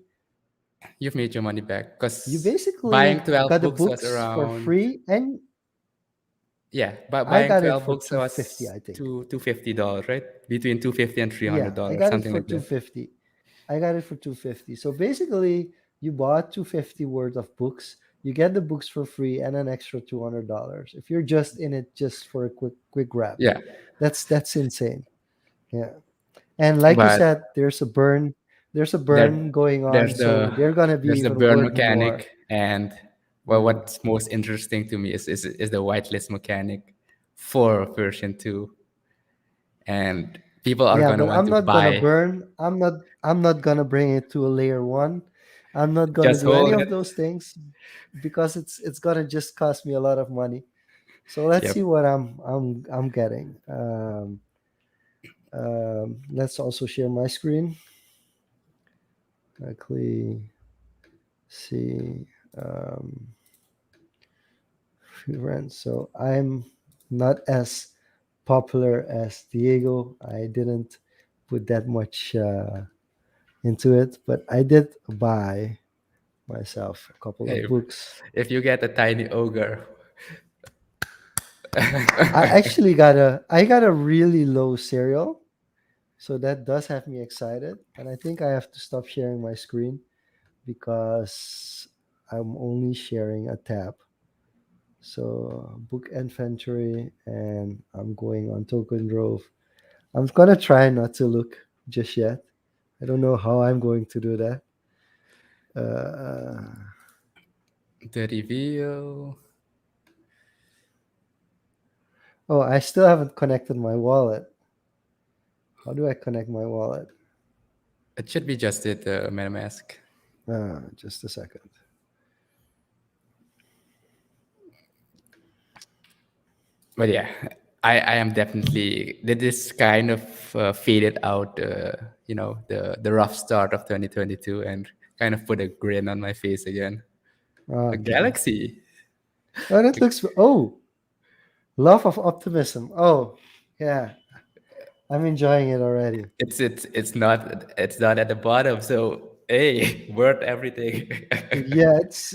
you've made your money back you because buying basically 12 got the books was books for around, free, and yeah, but I buying got it 12 for books 250, was I think. $250, right? Between 250 and three hundred Yeah, I dollars, got it something for like that. 250. I got it for 250. So basically, you bought 250 worth of books. You get the books for free and an extra $200 if you're just in it just for a quick grab. Yeah, That's insane. Yeah. And like you but said, there's a burn there going on, there's so the they're going to be there's the even burn worth more. mechanic, and well, Yeah. what's most interesting to me is the whitelist mechanic for version 2, and people are Yeah, going to but want I'm to not gonna buy. burn. I'm not gonna bring it to a layer 1. I'm not gonna Just do any hold of it. those things because it's gonna just cost me a lot of money. So let's see Yep. what I'm getting. Let's also share my screen. Quickly see free rent. So I'm not as popular as Diego. I didn't put that much into it, but I did buy myself a couple of Hey, books. if you get a tiny ogre, I got a really low serial, so that does have me excited. And I think I have to stop sharing my screen because I'm only sharing a tab. So book inventory, and I'm going on token drove. I'm gonna try not to look just yet. I don't know how I'm going to do that. Uh, the reveal, oh, I still haven't connected my wallet. How do I connect my wallet? it should be just it, MetaMask. Just a second. But yeah, I am definitely this kind of faded out, the rough start of 2022 and kind of put a grin on my face again. A Okay. galaxy. Oh, that looks. Oh, love of optimism. Oh, yeah. I'm enjoying it already. It's not at the bottom, so hey, worth everything. Yeah, it's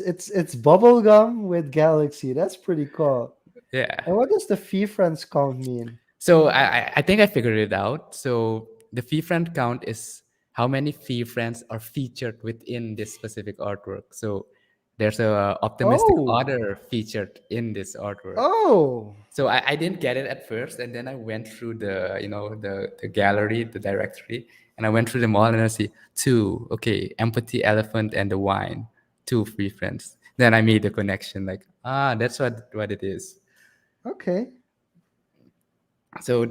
bubblegum with galaxy. That's pretty cool. Yeah. And what does the fee friends count mean? So I think I figured it out. So the fee friend count is how many fee friends are featured within this specific artwork. So there's a optimistic Oh, order featured in this artwork. oh, So I didn't get it at first, and then I went through the gallery, the directory, and I went through them all, and I see two. Okay, empathy, elephant, and the wine, two free friends. Then I made the connection, like that's what it is. okay. So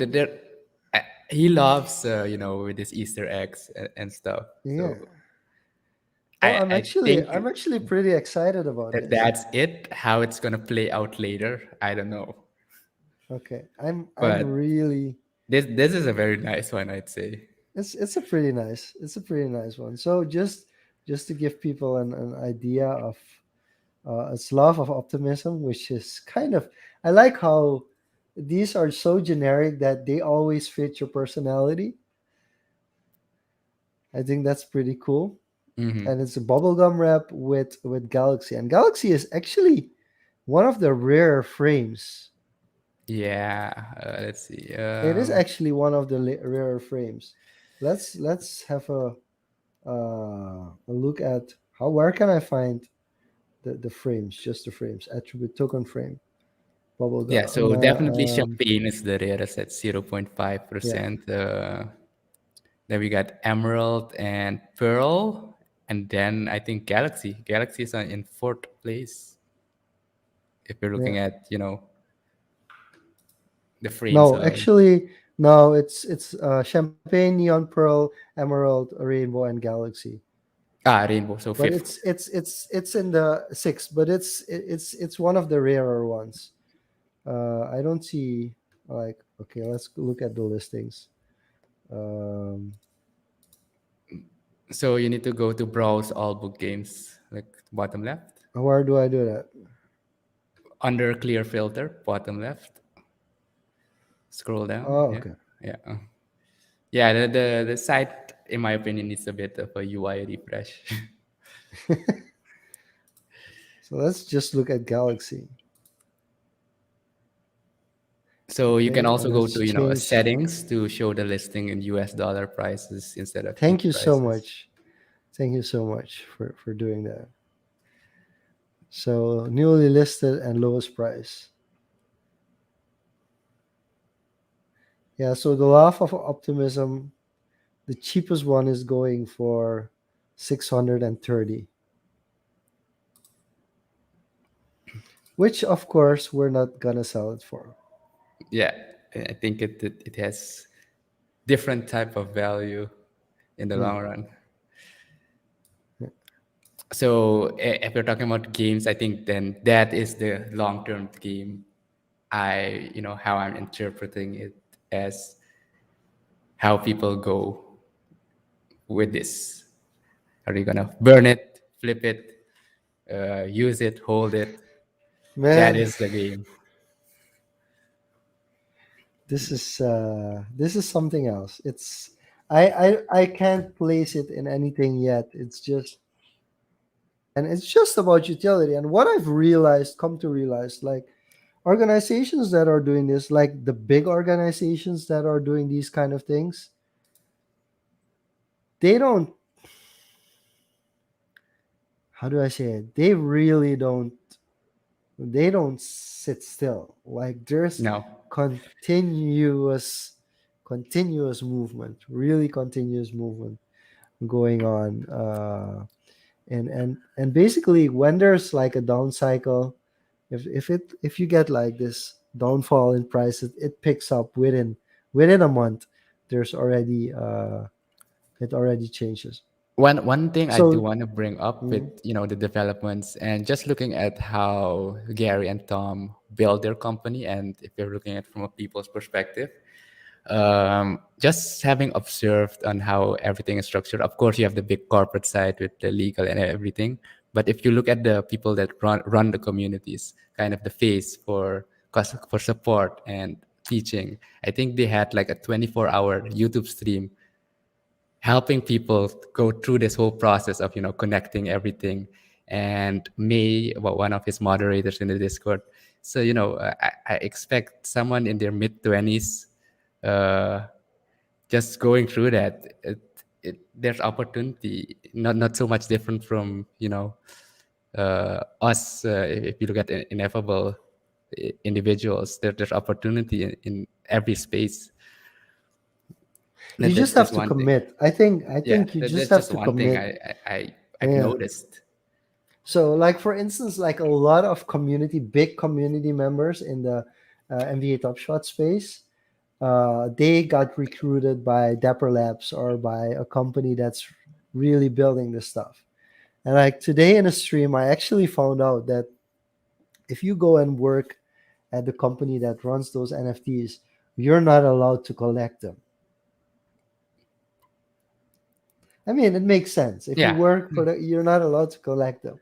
he loves with his Easter eggs and stuff. Yeah. So Oh, I I'm I actually think I'm actually pretty excited about that this. that's it. How it's gonna play out later, I don't know. Okay. I'm But really this is a very nice one, I'd say. it's a pretty nice one. So just to give people an idea of its love of optimism, which is kind of I like how. these are so generic that they always fit your personality. I think that's pretty cool. Hmm. And it's a bubblegum wrap with Galaxy, and Galaxy is actually one of the rare frames. Yeah. Let's see. It is actually one of the rarer frames. Let's have a look at how where can I find the frames, just the frames, attribute token frame, Yeah. bubblegum. So definitely champagne is the rarest at Yeah, 0.5%. Then we got emerald and pearl, and then I think galaxy. Galaxy is in fourth place if you're yeah. looking at the frames No, alone. actually, no. It's champagne, neon pearl, emerald, rainbow, and galaxy. Ah, rainbow. So But fifth. it's in the six, but it's one of the rarer ones. I don't see like okay. Let's look at the listings. Um, So you need to go to browse all book games, like bottom left, where do I do that? under clear filter, bottom left. Scroll down. Oh, Yeah, okay. yeah, yeah. The site, in my opinion, needs a bit of a UI refresh. So let's just look at Galaxy. So you can Okay, also and go let's to a change. settings to show the listing in US dollar prices instead of Thank ETH you so prices. much. Thank you so much for doing that. So newly listed and lowest price. Yeah. So the law of optimism, the cheapest one is going for 630, which of course we're not gonna sell it for. Yeah, I think it has different type of value in the Hmm. long run. So if you're talking about games, I think then that is the long-term game. How I'm interpreting it as how people go with this. Are you gonna burn it, flip it, use it, hold it? That Man, is the game. this is something else. It's I can't place it in anything yet. It's just about utility. And what I've realized, come to realize, like organizations that are doing this, like the big organizations that are doing these kind of things, they don't. How do I say it? They really don't. They don't sit still. Like there's No, continuous, continuous movement, really continuous movement going on. And basically when there's like a down cycle, if you get like this downfall in prices, it picks up within a month. There's already it already changes. one thing I do So want to bring up with mm, the developments and just looking at how Gary and Tom build their company, and if you're looking at from a people's perspective, just having observed on how everything is structured. Of course, you have the big corporate side with the legal and everything, but if you look at the people that run the communities, kind of the face for support and teaching, I think they had like a 24-hour YouTube stream helping people go through this whole process of connecting everything. And May, one of his moderators in the Discord, so I expect someone in their mid 20s just going through that. There's opportunity, not so much different from us. If you look at ineffable individuals, there's opportunity in every space. you just That's have just to one thing. commit. I Yeah, think you just that's have just to one thing commit. I've Yeah. noticed. So, like for instance, like a lot of big community members in the MVA Top Shot space, they got recruited by Dapper Labs or by a company that's really building this stuff. And like today in a stream, I actually found out that if you go and work at the company that runs those NFTs, you're not allowed to collect them. I mean, it makes sense. If you Yeah, work for you're not allowed to collect them.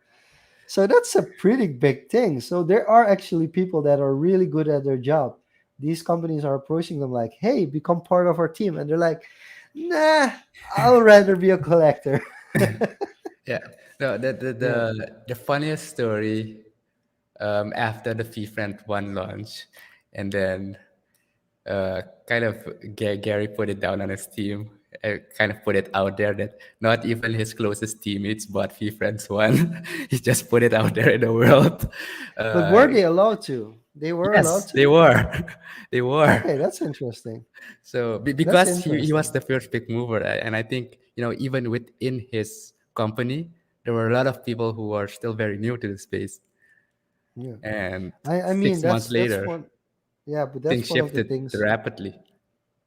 So that's a pretty big thing. So there are actually people that are really good at their job, these companies are approaching them like, "Hey, become part of our team," and they're like, "Nah, I'll rather be a collector." Yeah. No, Yeah, the funniest story after the FeeFriend one launch, and then kind of Gary put it down on his team, kind of put it out there that not even his closest teammates bought FeeFriends one. He just put it out there in the world. but Uh, were they allowed to? They were allowed yes, they to. were. They were. Okay, that's interesting. So That's because he was interesting. the first big mover, and I think even within his company, there were a lot of people who are still very new to the space. Yeah, And I mean 6 months that's later, one. Yeah, but things that's one of the shifted things. rapidly.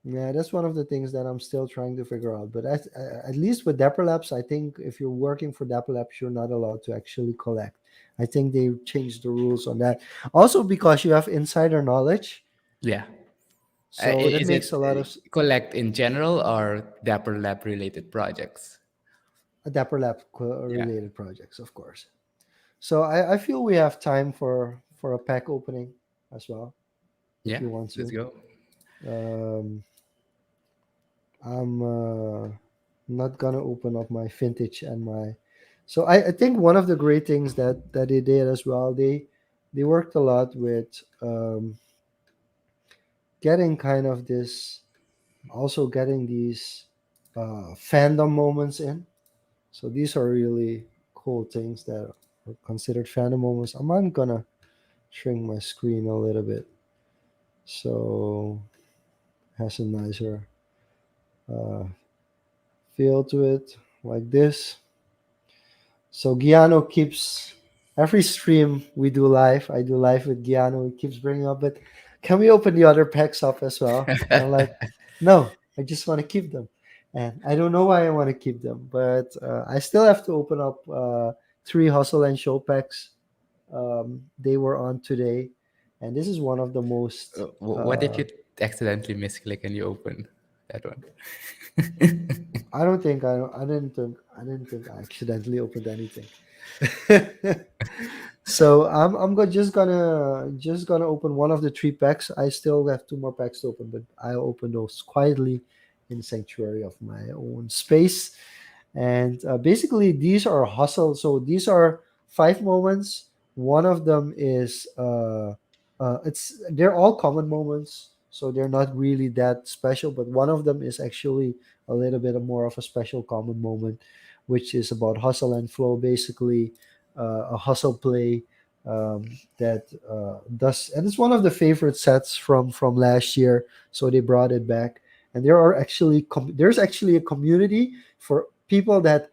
Yeah, that's one of the things that I'm still trying to figure out. But at least with Dapper Labs, I think if you're working for Dapper Labs, you're not allowed to actually collect. I think they changed the rules on that. Also, because you have insider knowledge, Yeah. so that Is makes it a lot of collect in general or Dapper Lab related projects? Dapper Lab Yeah. related projects, of course. So I feel we have time for a pack opening as well, if Yeah. you want Let's to. go. Um, I'm not gonna open up my vintage and my. So I think one of the great things that they did as well, they worked a lot with getting kind of this, also getting these fandom moments in. So these are really cool things that are considered fandom moments. I'm gonna shrink my screen a little bit so has a nicer uh, feel to it, like this. So Giano keeps every stream we do live. I do live with Giano. He keeps bringing up, but can we open the other packs up as well? And I'm like, no, I just want to keep them, and I don't know why I want to keep them, but I still have to open up three hustle and show packs. They were on today, and this is one of the most. What if you accidentally misclick and you open that one? I don't think I didn't think I accidentally opened anything. So I'm just gonna open one of the three packs. I still have two more packs to open, but I'll open those quietly in sanctuary of my own space. And basically, these are hustle. So these are five moments. One of them is they're all common moments, so they're not really that special. But one of them is actually a little bit more of a special common moment, which is about hustle and flow. Basically, a hustle play that does, and it's one of the favorite sets from last year. So they brought it back, and there's actually a community for people that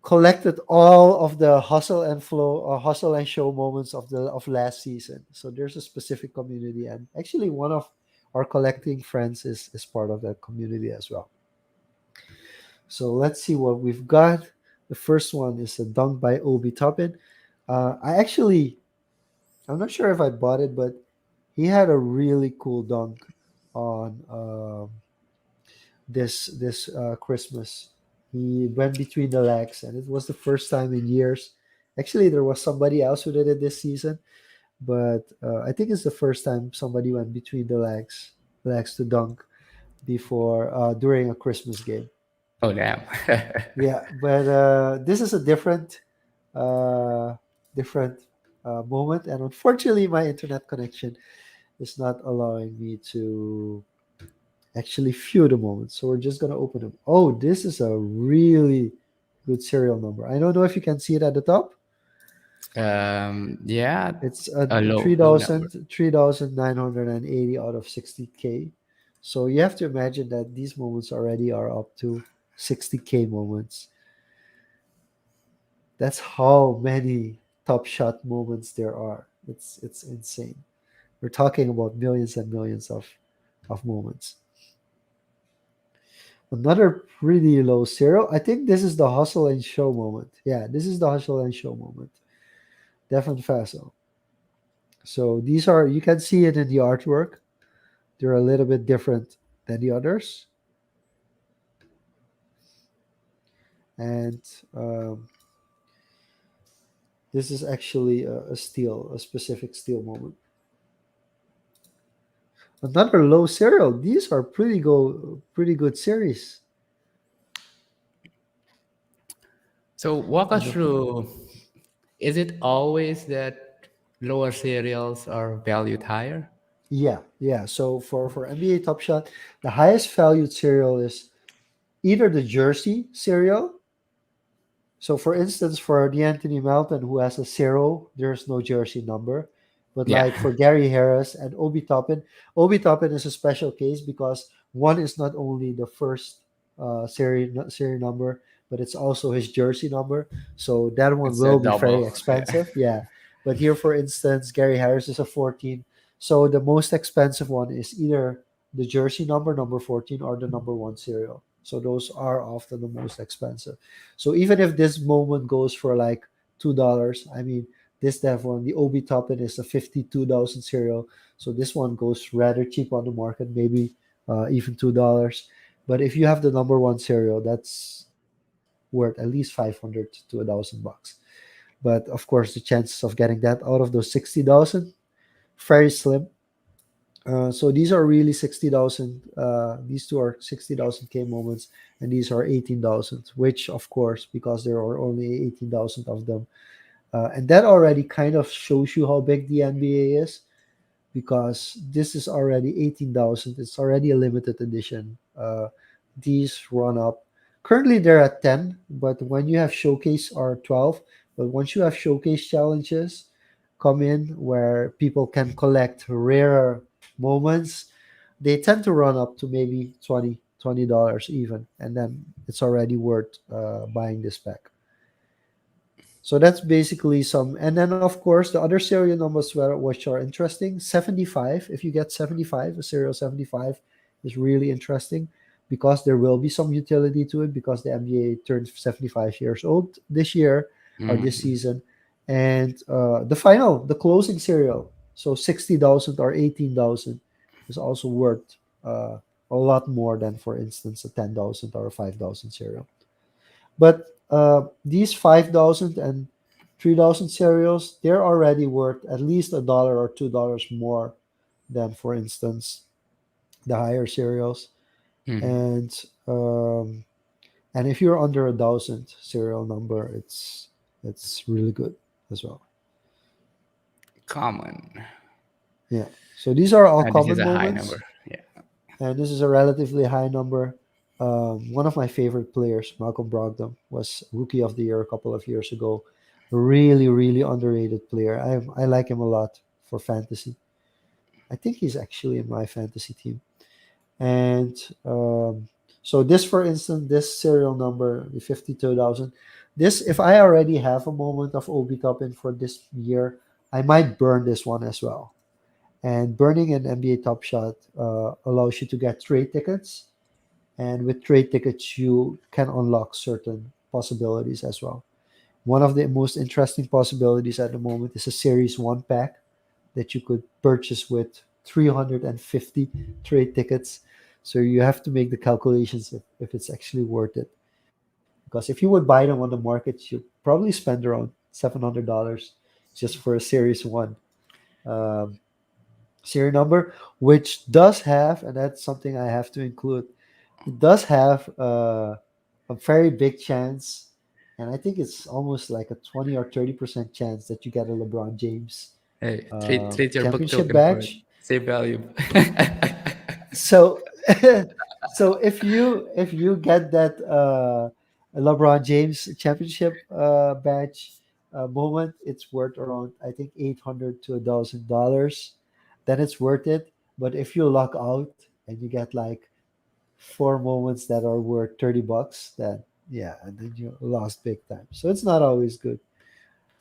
collected all of the hustle and flow or hustle and show moments of last season. So there's a specific community, and actually one of our collecting friends is part of that community as well. So let's see what we've got. The first one is a dunk by Obi Toppin. I actually, I'm not sure if I bought it, but he had a really cool dunk on this Christmas. He went between the legs, and it was the first time in years. Actually, there was somebody else who did it this season, but I think it's the first time somebody went between the legs to dunk before during a Christmas game. Oh, damn. Yeah, but this is a uh, different moment, and unfortunately, my internet connection is not allowing me to actually view the moment. So we're just gonna open them. Oh, this is a really good serial number. I don't know if you can see it at the top. Yeah, It's a a low number. 3,980 out of 60K. So you have to imagine that these moments already are up to 60K moments. That's how many top shot moments there are. It's insane. We're talking about millions and millions of moments. Another pretty low serial. I think this is the hustle and show moment. Yeah, this is the hustle and show moment. Defin Faso. So these are, you can see it in the artwork. They're a little bit different than the others. And this is actually a specific steel moment. Another low serial. These are pretty good series. So walk And us through, is it always that lower cereals are valued higher? yeah, yeah. So for NBA Top Shot, the highest valued cereal is either the Jersey cereal. So, for instance, for the Anthony Melton, who has a zero, there's no jersey number. But Yeah, like for Gary Harris and Obi Toppin is a special case because one is not only the first series number, but it's also his jersey number. So that one it's a will be very double. Yeah. expensive. Yeah. But here, for instance, Gary Harris is a 14. So the most expensive one is either the jersey number, number 14, or the number one serial. So those are often the most expensive. So even if this moment goes for like $2, I mean, this that one, the Obi Toppin is a 52,000 serial. So this one goes rather cheap on the market, maybe even $2. But if you have the number one serial, that's worth at least 500 to 1,000 bucks. But of course, the chances of getting that out of those 60,000 very slim. So these are really 60,000. These two are 60,000 K moments, and these are 18,000, which, of course, because there are only 18,000 of them. And that already kind of shows you how big the NBA is because this is already 18,000. It's already a limited edition. These run up. Currently, they're at 10, but when you have showcase are 12. But once you have showcase challenges come in where people can collect rare moments, they tend to run up to maybe $20 even. And then it's already worth buying this pack. So that's basically some, and then of course the other serial numbers which are interesting. 75, if you get 75, a serial 75 is really interesting because there will be some utility to it because the NBA turned 75 years old this year or this Mm. season, and the closing serial, so 60,000 or 18,000 is also worth a lot more than, for instance, a 10,000 or a 5,000 serial. But these 5,000 and 3,000 cereals, they're already worth at least $1 or $2 more than, for instance, the higher cereals. Mm. And um, and if you're under 1,000 serial number, it's really good as well. Common. Yeah. So these are all This is common a high number. moments, Yeah. and this is a relatively high number. One of my favorite players, Malcolm Brogdon, was Rookie of the Year a couple of years ago. Really, really underrated player. I like him a lot for fantasy. I think he's actually in my fantasy team. And so this, for instance, this serial number, the 52,000, this, if I already have a moment of Obi Toppin for this year, I might burn this one as well. And burning an NBA Top Shot allows you to get trade tickets, and with trade tickets, you can unlock certain possibilities as well. One of the most interesting possibilities at the moment is a Series 1 pack that you could purchase with 350 trade tickets. So you have to make the calculations if it's actually worth it. Because if you would buy them on the market, you probably spend around $700 just for a Series 1 um, serial number, which does have, and that's something I have to include, it does have a very big chance, and I think it's almost like a 20 or 30% chance that you get a LeBron James Hey, trade your book championship token for it. badge. Save value. So, so if you get that LeBron James championship badge moment, it's worth around, I think, 800 to $1,000. Then it's worth it. But if you luck out and you get like four moments that are worth $30, then yeah, and then you lost big time. So it's not always good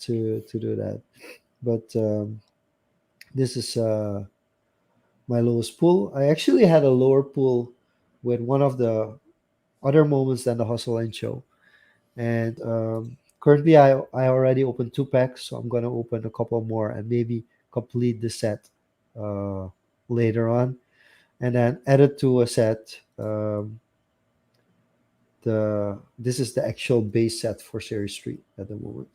to do that. But this is my lowest pool. I actually had a lower pool with one of the other moments than the hustle and show. And currently, I already opened two packs, so I'm gonna open a couple more and maybe complete the set uh, later on, and then add it to a set. The This is the actual base set for Series 3 at the moment.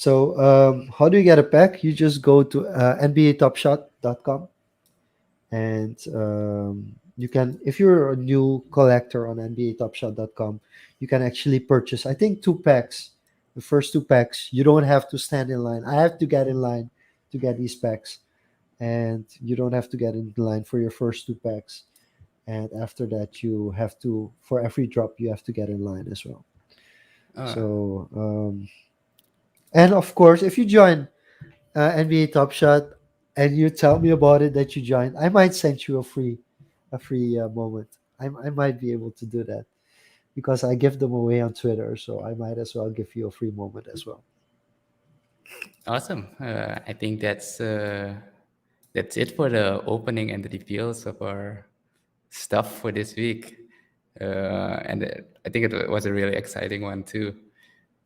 How do you get a pack? You just go to nbatopshot.com, and you can, if you're a new collector on nbatopshot.com, you can actually purchase, I think, two packs. The first two packs, you don't have to stand in line. I have to get in line to get these packs, and you don't have to get in line for your first two packs. And after that, you have to, for every drop, you have to get in line as well. Uh, So and of course, if you join NBA Top Shot and you tell me about it that you joined, I might send you a free moment. I might be able to do that because I give them away on Twitter, so I might as well give you a free moment as well. awesome. I think that's it for the opening and the reveals of our stuff for this week. And I think it was a really exciting one too,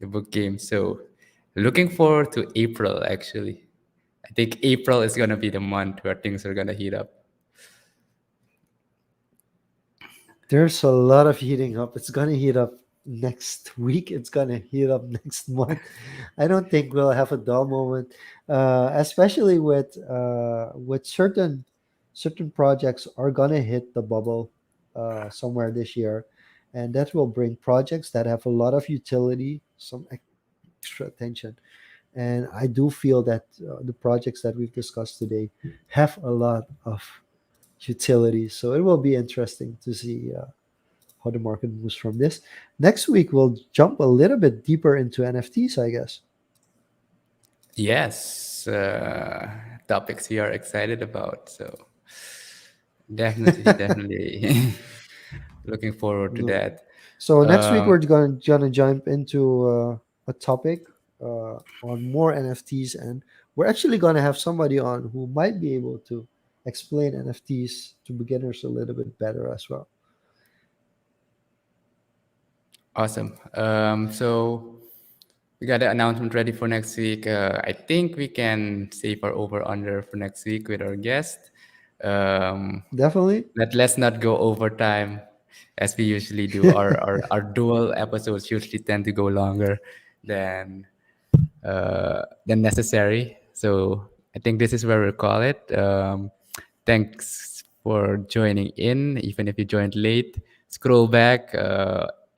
the book game. So looking forward to April actually. I think April is gonna be the month where things are gonna heat up. There's a lot of heating up. It's gonna heat up next week. It's gonna heat up next month. I don't think we'll have a dull moment, especially with certain projects are gonna hit the bubble somewhere this year, and that will bring projects that have a lot of utility, some extra attention. And I do feel that the projects that we've discussed today have a lot of utility. So it will be interesting to see how the market moves from this. Next week, we'll jump a little bit deeper into NFTs, I guess. Yes, topics we are excited about. So definitely looking forward to No. that. So next week, Um, we're gonna jump into a topic on more NFTs, and we're actually gonna have somebody on who might be able to explain NFTs to beginners a little bit better as well. awesome. So we got the announcement ready for next week. I think we can save our over under for next week with our guest. Um, Definitely. let's not go overtime as we usually do. Our dual episodes usually tend to go longer than than necessary. So I think this is where we'll call it. Thanks for joining in, even if you joined late. Scroll back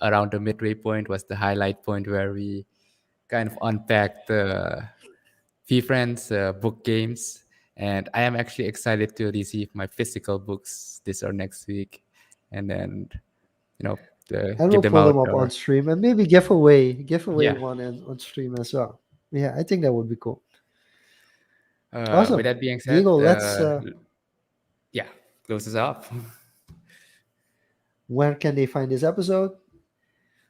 around the midway point was the highlight point where we kind of unpacked the Fee Friends book games. And I am actually excited to receive my physical books this or next week, and then you know And give we'll them pull them out. up on Or stream and maybe give away yeah. one and on stream as well. Yeah, I think that would be cool. Awesome, With that being said, Diego. Let's. yeah, close us up. Where can they find this episode?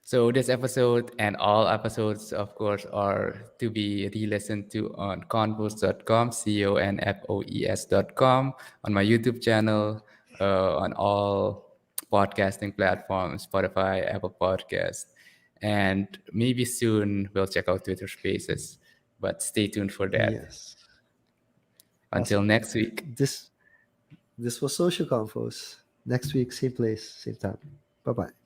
So this episode and all episodes, of course, are to be re-listened to on confoes.com, confoes.com, on my YouTube channel, on all podcasting platforms, Spotify, Apple Podcast, and maybe soon we'll check out Twitter Spaces. But stay tuned for that. Yes. Until Awesome. next week. This was Social Confos. Next week, same place, same time. Bye bye.